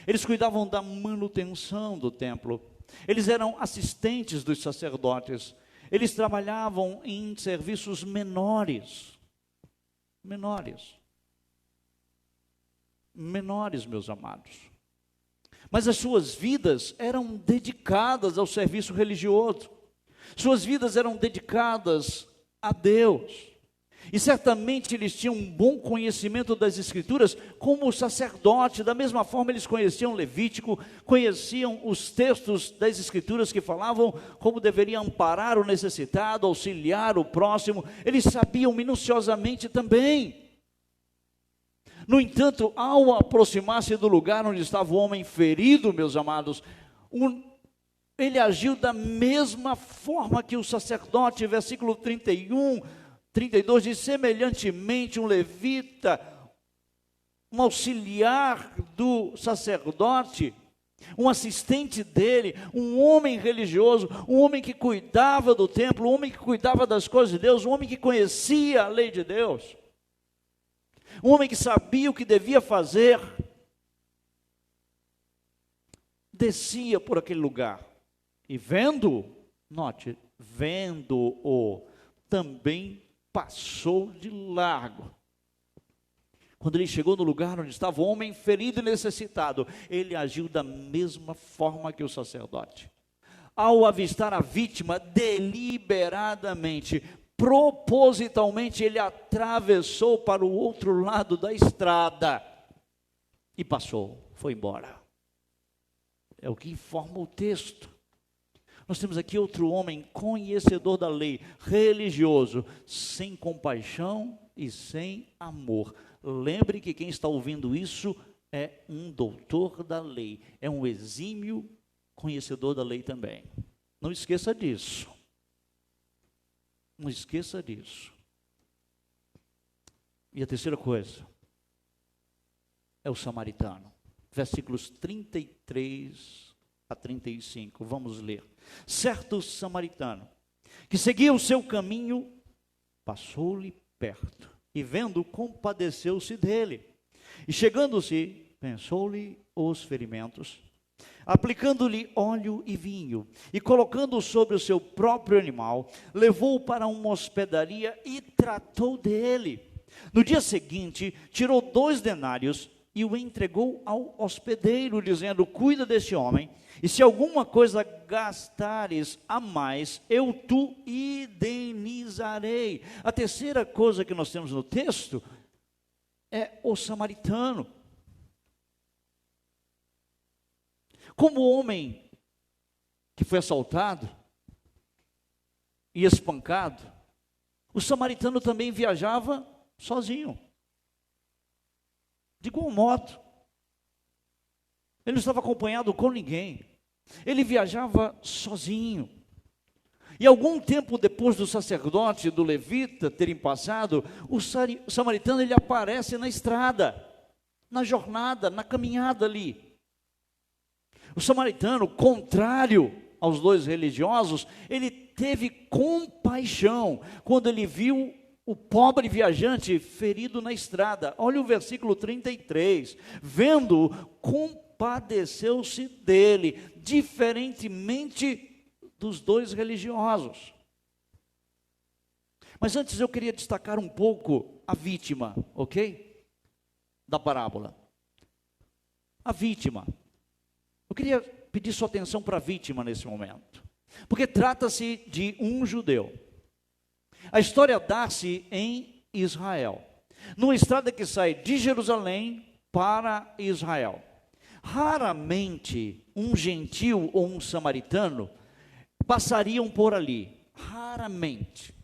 Eles cuidavam da manutenção do templo. Eles eram assistentes dos sacerdotes. Eles trabalhavam em serviços menores. Menores, meus amados. Mas as suas vidas eram dedicadas ao serviço religioso. Suas vidas eram dedicadas a Deus. E certamente eles tinham um bom conhecimento das Escrituras, como o sacerdote. Da mesma forma eles conheciam Levítico, conheciam os textos das Escrituras que falavam como deveriam amparar o necessitado, auxiliar o próximo. Eles sabiam minuciosamente também. No entanto, ao aproximar-se do lugar onde estava o homem ferido, meus amados, ele agiu da mesma forma que o sacerdote. Versículo 32 diz: semelhantemente um levita, um auxiliar do sacerdote, um assistente dele, um homem religioso, um homem que cuidava do templo, um homem que cuidava das coisas de Deus, um homem que conhecia a lei de Deus, um homem que sabia o que devia fazer, descia por aquele lugar e note, vendo-o, também passou de largo. Quando ele chegou no lugar onde estava o homem ferido e necessitado, ele agiu da mesma forma que o sacerdote. Ao avistar a vítima, deliberadamente, propositalmente, ele atravessou para o outro lado da estrada e passou, foi embora. É o que informa o texto. Nós temos aqui outro homem conhecedor da lei, religioso, sem compaixão e sem amor. Lembre que quem está ouvindo isso é um doutor da lei, é um exímio conhecedor da lei também. Não esqueça disso. Não esqueça disso. E a terceira coisa é o samaritano. Versículos 33 a 35, vamos ler. Certo samaritano, que seguia o seu caminho, passou-lhe perto, e vendo, compadeceu-se dele. E chegando-se, pensou-lhe os ferimentos, aplicando-lhe óleo e vinho, e colocando-o sobre o seu próprio animal, levou-o para uma hospedaria e tratou dele. No dia seguinte, tirou 2 denários e o entregou ao hospedeiro, dizendo: cuida deste homem, e se alguma coisa gastares a mais, eu te indenizarei. A terceira coisa que nós temos no texto é o samaritano. Como o homem que foi assaltado e espancado, o samaritano também viajava sozinho. De igual modo, ele não estava acompanhado com ninguém, ele viajava sozinho. E algum tempo depois do sacerdote e do levita terem passado, o samaritano ele aparece na estrada, na jornada, na caminhada ali. O samaritano, contrário aos 2 religiosos, ele teve compaixão quando ele viu o pobre viajante ferido na estrada. Olha o versículo 33. Vendo-o, compadeceu-se dele, diferentemente dos 2 religiosos. Mas antes eu queria destacar um pouco a vítima, ok? Da parábola. A vítima. Eu queria pedir sua atenção para a vítima nesse momento, porque trata-se de um judeu. A história dá-se em Israel, numa estrada que sai de Jerusalém para Israel. Raramente um gentil ou um samaritano passariam por ali. Raramente.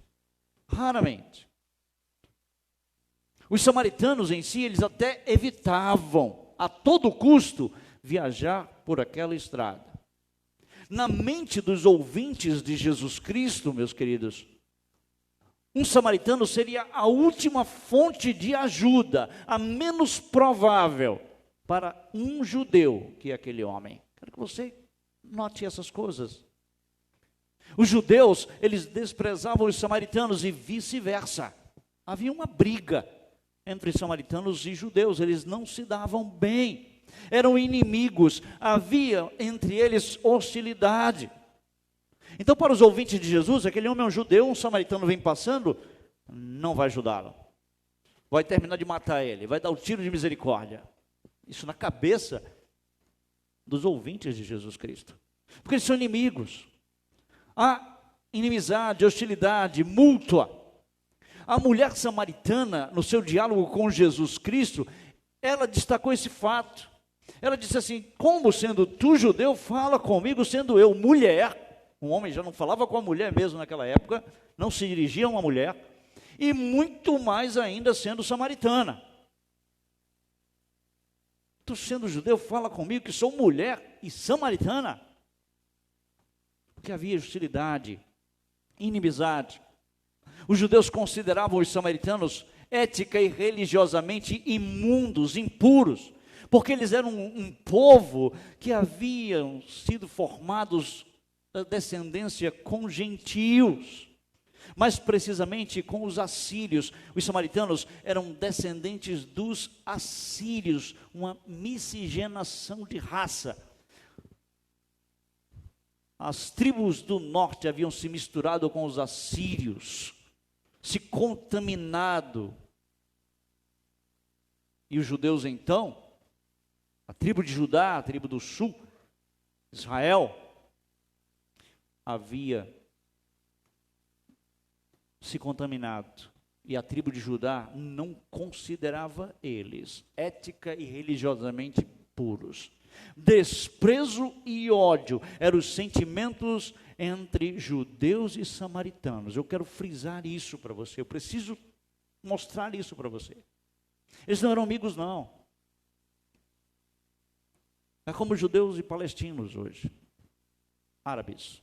Os samaritanos em si, eles até evitavam a todo custo viajar por aquela estrada. Na mente dos ouvintes de Jesus Cristo, meus queridos, um samaritano seria a última fonte de ajuda, a menos provável para um judeu que é aquele homem. Quero que você note essas coisas. Os judeus, eles desprezavam os samaritanos e vice-versa. Havia uma briga entre samaritanos e judeus, eles não se davam bem. Eram inimigos, havia entre eles hostilidade. Então, para os ouvintes de Jesus, aquele homem é um judeu, um samaritano vem passando, não vai ajudá-lo. Vai terminar de matar ele, vai dar o tiro de misericórdia. Isso na cabeça dos ouvintes de Jesus Cristo. Porque eles são inimigos. Há inimizade, hostilidade mútua. A mulher samaritana, no seu diálogo com Jesus Cristo, ela destacou esse fato. Ela disse assim: como sendo tu judeu, fala comigo sendo eu mulher. Um homem já não falava com a mulher mesmo naquela época, não se dirigia a uma mulher, e muito mais ainda sendo samaritana. Tu sendo judeu, fala comigo que sou mulher e samaritana. Porque havia hostilidade, inimizade. Os judeus consideravam os samaritanos ética e religiosamente imundos, impuros, porque eles eram um povo que haviam sido formados da descendência com gentios, mais precisamente com os assírios. Os samaritanos eram descendentes dos assírios, uma miscigenação de raça. As tribos do norte haviam se misturado com os assírios, se contaminado. E os judeus então, a tribo de Judá, a tribo do sul, Israel, havia se contaminado. E a tribo de Judá não considerava eles ética e religiosamente puros. Desprezo e ódio eram os sentimentos entre judeus e samaritanos. Eu quero frisar isso para você, eu preciso mostrar isso para você. Eles não eram amigos, não. É como judeus e palestinos hoje, árabes.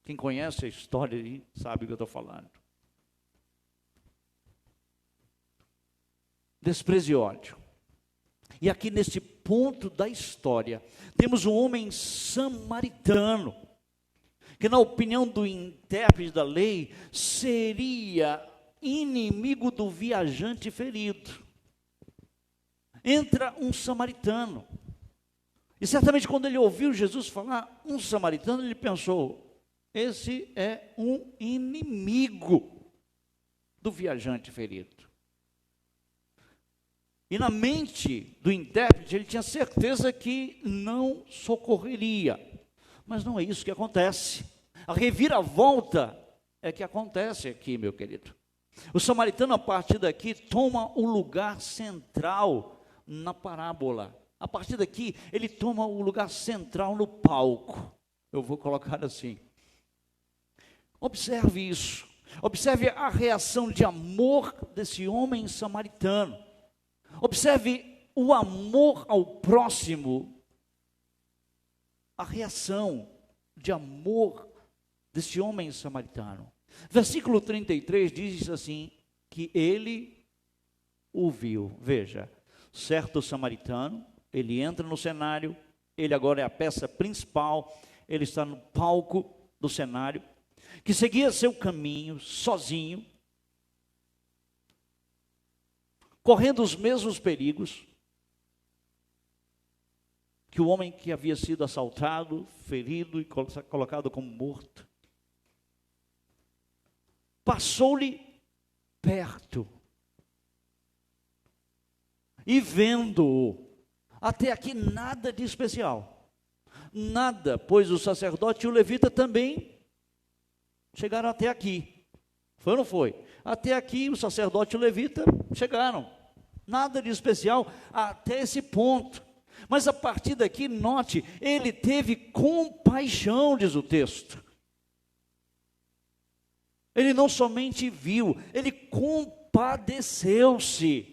Quem conhece a história aí sabe o que eu estou falando. Desprezo e ódio. E aqui nesse ponto da história, temos um homem samaritano, que na opinião do intérprete da lei, seria inimigo do viajante ferido. Entra um samaritano, e certamente quando ele ouviu Jesus falar, um samaritano, ele pensou, esse é um inimigo do viajante ferido. E na mente do intérprete, ele tinha certeza que não socorreria. Mas não é isso que acontece. A reviravolta é que acontece aqui, meu querido. O samaritano, a partir daqui, toma o lugar central na parábola. A partir daqui, ele toma o lugar central no palco. Eu vou colocar assim. Observe isso. Observe a reação de amor desse homem samaritano. Observe o amor ao próximo, a reação de amor desse homem samaritano. Versículo 33 diz assim, que ele o viu. Veja, certo samaritano, ele entra no cenário, ele agora é a peça principal, ele está no palco do cenário, que seguia seu caminho sozinho, correndo os mesmos perigos que o homem que havia sido assaltado, ferido e colocado como morto. Passou-lhe perto e vendo-o. Até aqui nada de especial, nada, pois o sacerdote e o levita também chegaram até aqui. Foi ou não foi? Até aqui o sacerdote e o levita chegaram. Nada de especial até esse ponto. Mas a partir daqui, note, ele teve compaixão, diz o texto. Ele não somente viu, ele compadeceu-se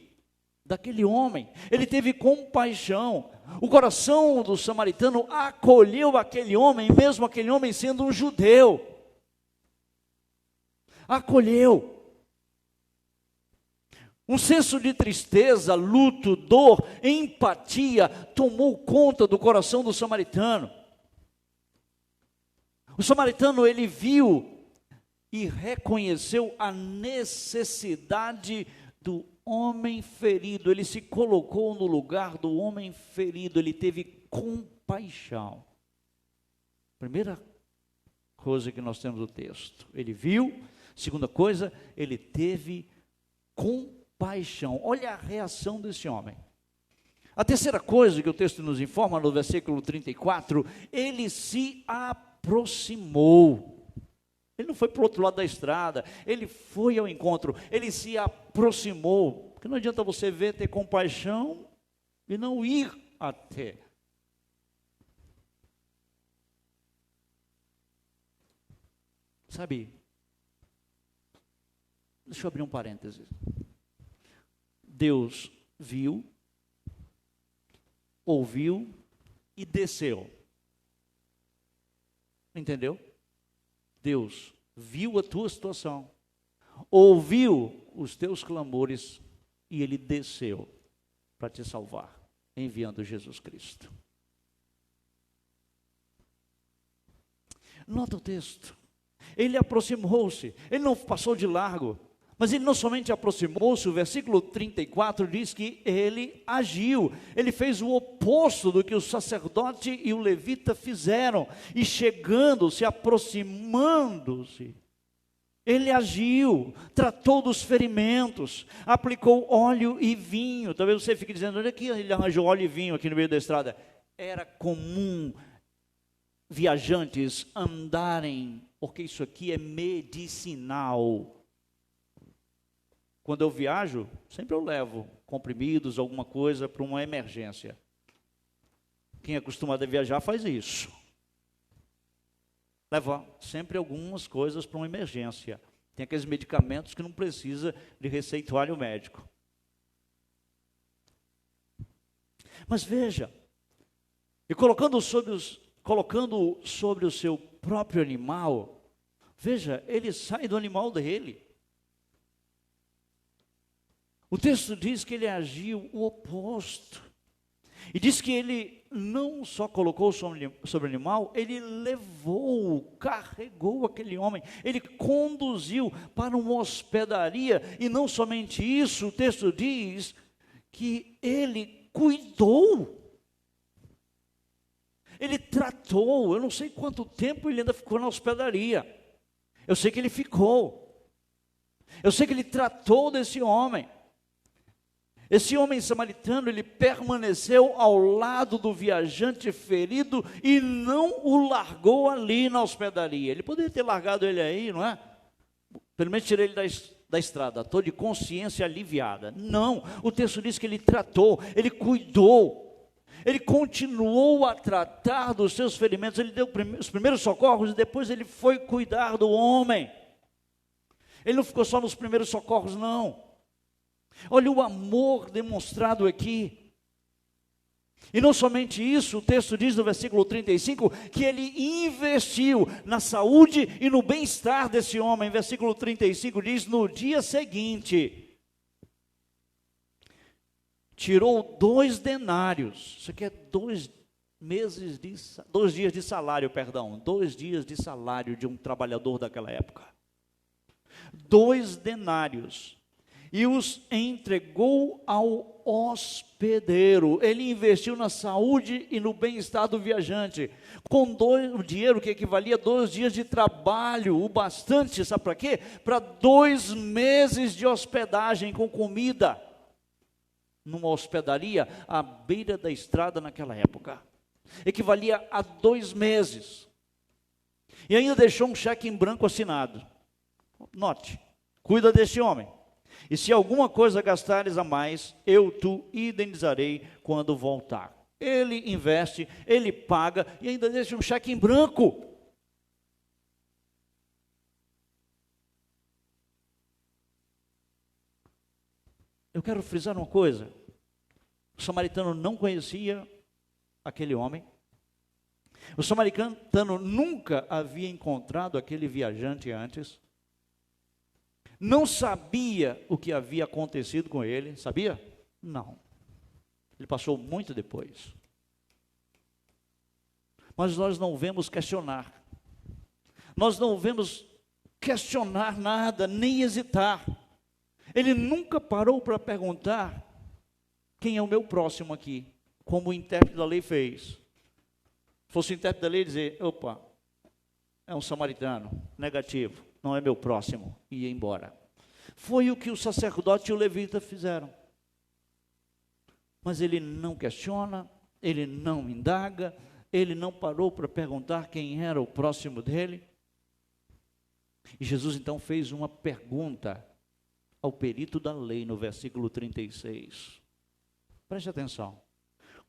daquele homem. Ele teve compaixão. O coração do samaritano acolheu aquele homem, mesmo aquele homem sendo um judeu. Acolheu. Um senso de tristeza, luto, dor, empatia tomou conta do coração do samaritano. O samaritano, ele viu e reconheceu a necessidade do homem ferido. Ele se colocou no lugar do homem ferido, ele teve compaixão. Primeira coisa que nós temos no texto, ele viu. Segunda coisa, ele teve compaixão. Olha a reação desse homem. A terceira coisa que o texto nos informa no versículo 34, ele se aproximou. Ele não foi para o outro lado da estrada, ele foi ao encontro, ele se aproximou. Porque não adianta você ver, ter compaixão e não ir até. Sabe, deixa eu abrir um parênteses. Deus viu, ouviu e desceu. Entendeu? Deus viu a tua situação, ouviu os teus clamores e Ele desceu para te salvar, enviando Jesus Cristo. Nota o texto. Ele aproximou-se, ele não passou de largo, mas ele não somente aproximou-se, o versículo 34 diz que ele agiu, ele fez o oposto do que o sacerdote e o levita fizeram, e chegando, se aproximando-se, ele agiu, tratou dos ferimentos, aplicou óleo e vinho. Talvez você fique dizendo, olha aqui, ele arranjou óleo e vinho aqui no meio da estrada. Era comum viajantes andarem, porque isso aqui é medicinal. Quando eu viajo, sempre eu levo comprimidos, alguma coisa para uma emergência. Quem é acostumado a viajar faz isso. Leva sempre algumas coisas para uma emergência. Tem aqueles medicamentos que não precisa de receituário médico. Mas veja, e colocando sobre o seu próprio animal, veja, ele sai do animal dele. O texto diz que ele agiu o oposto. E diz que ele não só colocou sobre o animal, ele levou, carregou aquele homem, ele conduziu para uma hospedaria, e não somente isso, o texto diz que ele cuidou, ele tratou. Eu não sei quanto tempo ele ainda ficou na hospedaria, eu sei que ele ficou, eu sei que ele tratou desse homem. Esse homem samaritano, ele permaneceu ao lado do viajante ferido e não o largou ali na hospedaria. Ele poderia ter largado ele aí, não é? Pelo menos tirei ele da estrada, estou de consciência aliviada. Não, o texto diz que ele tratou, ele cuidou, ele continuou a tratar dos seus ferimentos, ele deu os primeiros socorros e depois ele foi cuidar do homem. Ele não ficou só nos primeiros socorros, não. Olha o amor demonstrado aqui. E não somente isso, o texto diz no versículo 35, que ele investiu na saúde e no bem-estar desse homem. Versículo 35 diz, no dia seguinte, tirou 2 denários, isso aqui é 2 dias de salário, 2 dias de salário de um trabalhador daquela época. 2 denários. E os entregou ao hospedeiro. Ele investiu na saúde e no bem-estar do viajante. Com o dinheiro que equivalia a 2 dias de trabalho, o bastante, sabe para quê? Para 2 meses de hospedagem com comida. Numa hospedaria à beira da estrada naquela época. Equivalia a 2 meses. E ainda deixou um cheque em branco assinado. Note, cuida deste homem. E se alguma coisa gastares a mais, eu te indenizarei quando voltar. Ele investe, ele paga e ainda deixa um cheque em branco. Eu quero frisar uma coisa. O samaritano não conhecia aquele homem. O samaritano nunca havia encontrado aquele viajante antes. Não sabia o que havia acontecido com ele, sabia? Não. Ele passou muito depois. Mas nós não vemos questionar. Nós não vemos questionar nada, nem hesitar. Ele nunca parou para perguntar quem é o meu próximo aqui, como o intérprete da lei fez. Se fosse o intérprete da lei dizer, opa, é um samaritano, negativo. Não é meu próximo, e ia embora. Foi o que o sacerdote e o levita fizeram. Mas ele não questiona, ele não indaga, ele não parou para perguntar quem era o próximo dele. E Jesus então fez uma pergunta ao perito da lei no versículo 36. Preste atenção.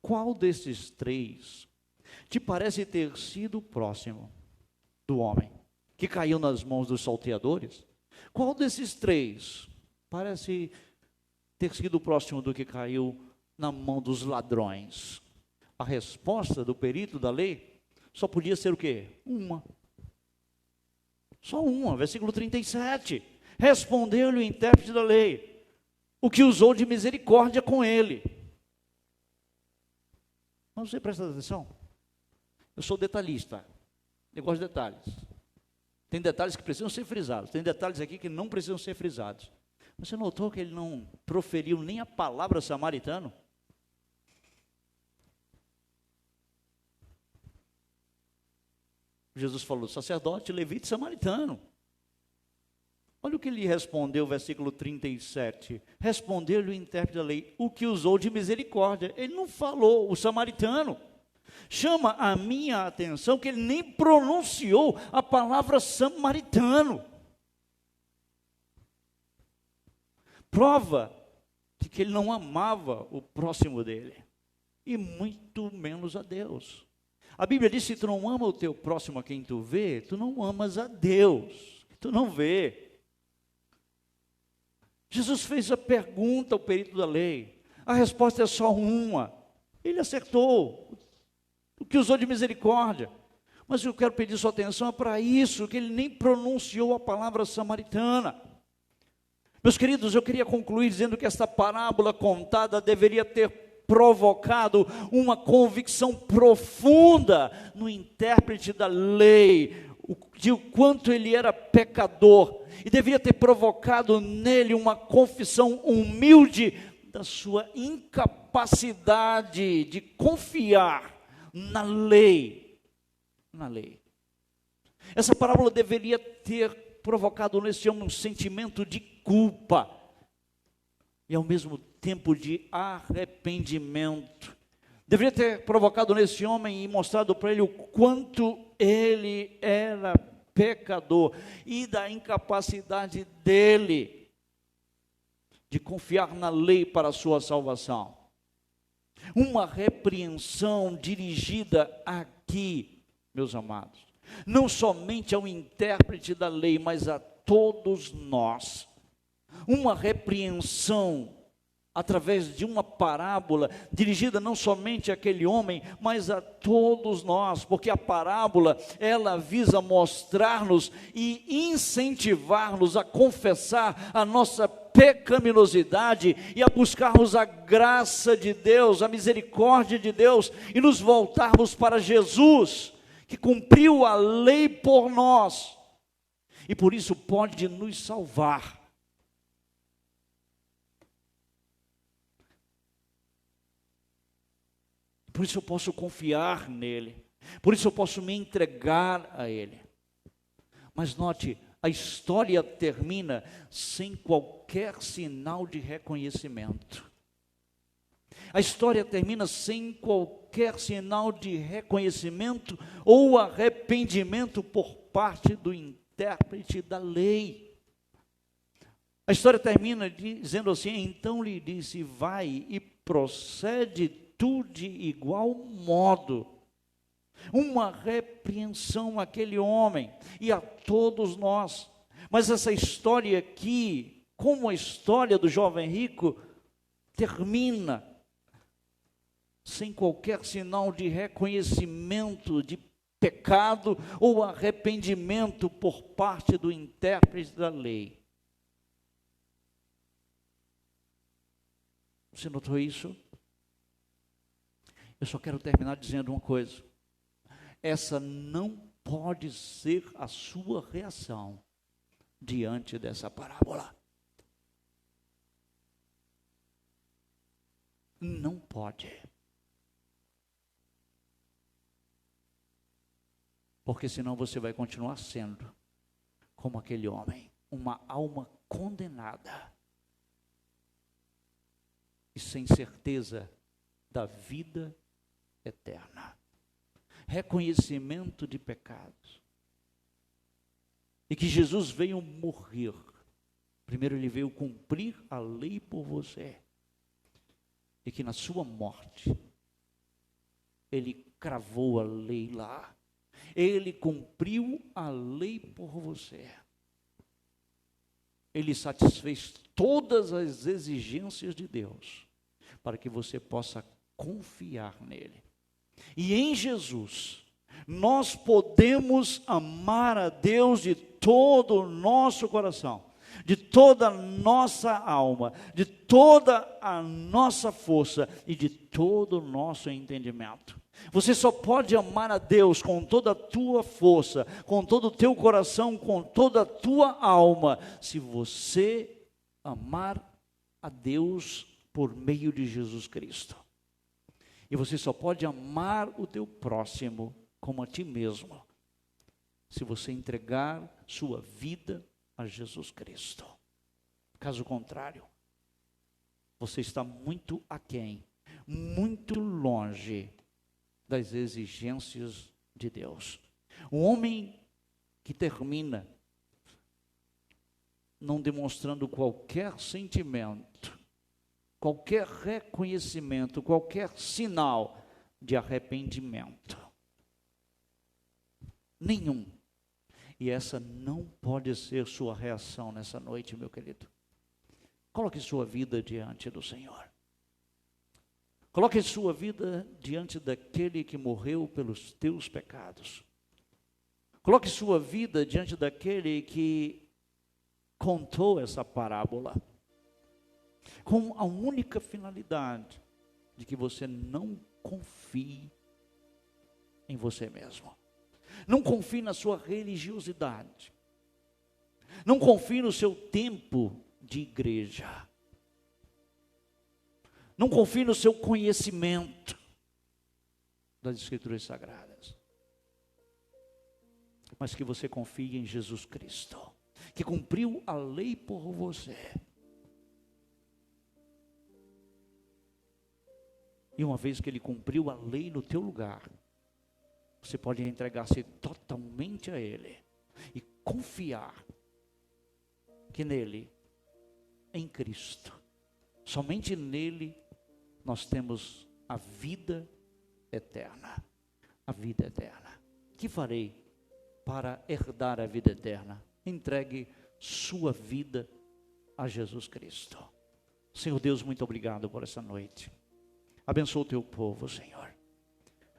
Qual desses três te parece ter sido o próximo do homem que caiu nas mãos dos salteadores? Qual desses três parece ter sido o próximo do que caiu na mão dos ladrões? A resposta do perito da lei só podia ser o quê? Uma. Só uma, versículo 37. Respondeu-lhe o intérprete da lei, o que usou de misericórdia com ele. Mas você presta atenção? Eu sou detalhista, eu gosto de detalhes. Tem detalhes que precisam ser frisados, tem detalhes aqui que não precisam ser frisados. Você notou que ele não proferiu nem a palavra samaritano? Jesus falou, sacerdote, levita e samaritano. Olha o que lhe respondeu, versículo 37. Respondeu-lhe o intérprete da lei, o que usou de misericórdia. Ele não falou, o samaritano. Chama a minha atenção que ele nem pronunciou a palavra samaritano. Prova de que ele não amava o próximo dele, e muito menos a Deus. A Bíblia diz, se tu não ama o teu próximo a quem tu vê, tu não amas a Deus, que tu não vê. Jesus fez a pergunta ao perito da lei, a resposta é só uma, ele acertou, o que usou de misericórdia, mas eu quero pedir sua atenção para isso, que ele nem pronunciou a palavra samaritana. Meus queridos, eu queria concluir dizendo que esta parábola contada deveria ter provocado uma convicção profunda no intérprete da lei, de o quanto ele era pecador, e deveria ter provocado nele uma confissão humilde da sua incapacidade de confiar na lei. Na lei. Essa parábola deveria ter provocado nesse homem um sentimento de culpa e ao mesmo tempo de arrependimento. Deveria ter provocado nesse homem e mostrado para ele o quanto ele era pecador e da incapacidade dele de confiar na lei para a sua salvação. Uma repreensão dirigida aqui, meus amados, não somente ao intérprete da lei, mas a todos nós. Uma repreensão através de uma parábola, dirigida não somente àquele homem, mas a todos nós, porque a parábola, ela visa mostrar-nos e incentivar-nos a confessar a nossa pecaminosidade e a buscarmos a graça de Deus, a misericórdia de Deus, e nos voltarmos para Jesus, que cumpriu a lei por nós, e por isso pode nos salvar. Por isso eu posso confiar nele, por isso eu posso me entregar a ele. Mas note, a história termina sem qualquer sinal de reconhecimento. A história termina sem qualquer sinal de reconhecimento ou arrependimento por parte do intérprete da lei. A história termina dizendo assim, então lhe disse, vai e procede tu de igual modo. Uma repreensão àquele homem e a todos nós. Mas essa história aqui, como a história do jovem rico, termina sem qualquer sinal de reconhecimento de pecado ou arrependimento por parte do intérprete da lei. Você notou isso? Eu só quero terminar dizendo uma coisa. Essa não pode ser a sua reação diante dessa parábola. Não pode. Porque senão você vai continuar sendo como aquele homem, uma alma condenada e sem certeza da vida eterna. Reconhecimento de pecados e que Jesus veio morrer. Primeiro ele veio cumprir a lei por você, e que na sua morte, ele cravou a lei lá, ele cumpriu a lei por você, ele satisfez todas as exigências de Deus, para que você possa confiar nele. E em Jesus, nós podemos amar a Deus de todo o nosso coração, de toda a nossa alma, de toda a nossa força e de todo o nosso entendimento. Você só pode amar a Deus com toda a tua força, com todo o teu coração, com toda a tua alma, se você amar a Deus por meio de Jesus Cristo. E você só pode amar o teu próximo como a ti mesmo, se você entregar sua vida a Jesus Cristo. Caso contrário, você está muito aquém, muito longe das exigências de Deus. Um homem que termina não demonstrando qualquer sentimento, qualquer reconhecimento, qualquer sinal de arrependimento. Nenhum. E essa não pode ser sua reação nessa noite, meu querido. Coloque sua vida diante do Senhor. Coloque sua vida diante daquele que morreu pelos teus pecados. Coloque sua vida diante daquele que contou essa parábola, com a única finalidade de que você não confie em você mesmo. Não confie na sua religiosidade. Não confie no seu tempo de igreja. Não confie no seu conhecimento das Escrituras Sagradas. Mas que você confie em Jesus Cristo, que cumpriu a lei por você. E uma vez que ele cumpriu a lei no teu lugar, você pode entregar-se totalmente a ele e confiar que nele, em Cristo, somente nele nós temos a vida eterna. A vida eterna. Que farei para herdar a vida eterna? Entregue sua vida a Jesus Cristo. Senhor Deus, muito obrigado por essa noite. Abençoa o teu povo, Senhor.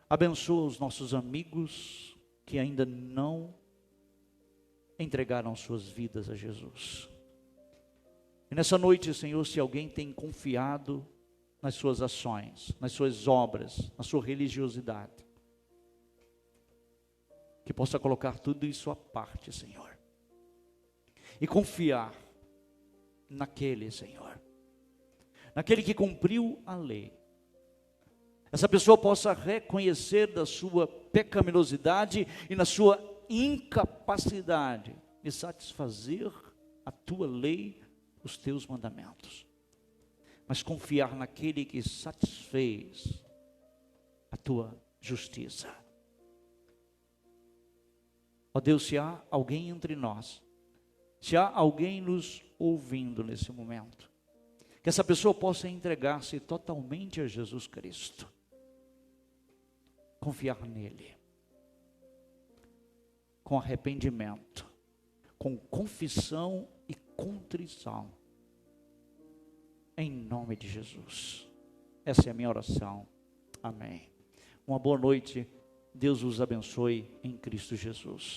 Abençoa os nossos amigos que ainda não entregaram suas vidas a Jesus. E nessa noite, Senhor, se alguém tem confiado nas suas ações, nas suas obras, na sua religiosidade, que possa colocar tudo isso à parte, Senhor, e confiar naquele, Senhor, naquele que cumpriu a lei. Essa pessoa possa reconhecer da sua pecaminosidade e na sua incapacidade de satisfazer a tua lei, os teus mandamentos, mas confiar naquele que satisfez a tua justiça. Ó Deus, se há alguém entre nós, se há alguém nos ouvindo nesse momento, que essa pessoa possa entregar-se totalmente a Jesus Cristo, confiar nele, com arrependimento, com confissão e contrição, em nome de Jesus. Essa é a minha oração. Amém. Uma boa noite. Deus os abençoe em Cristo Jesus.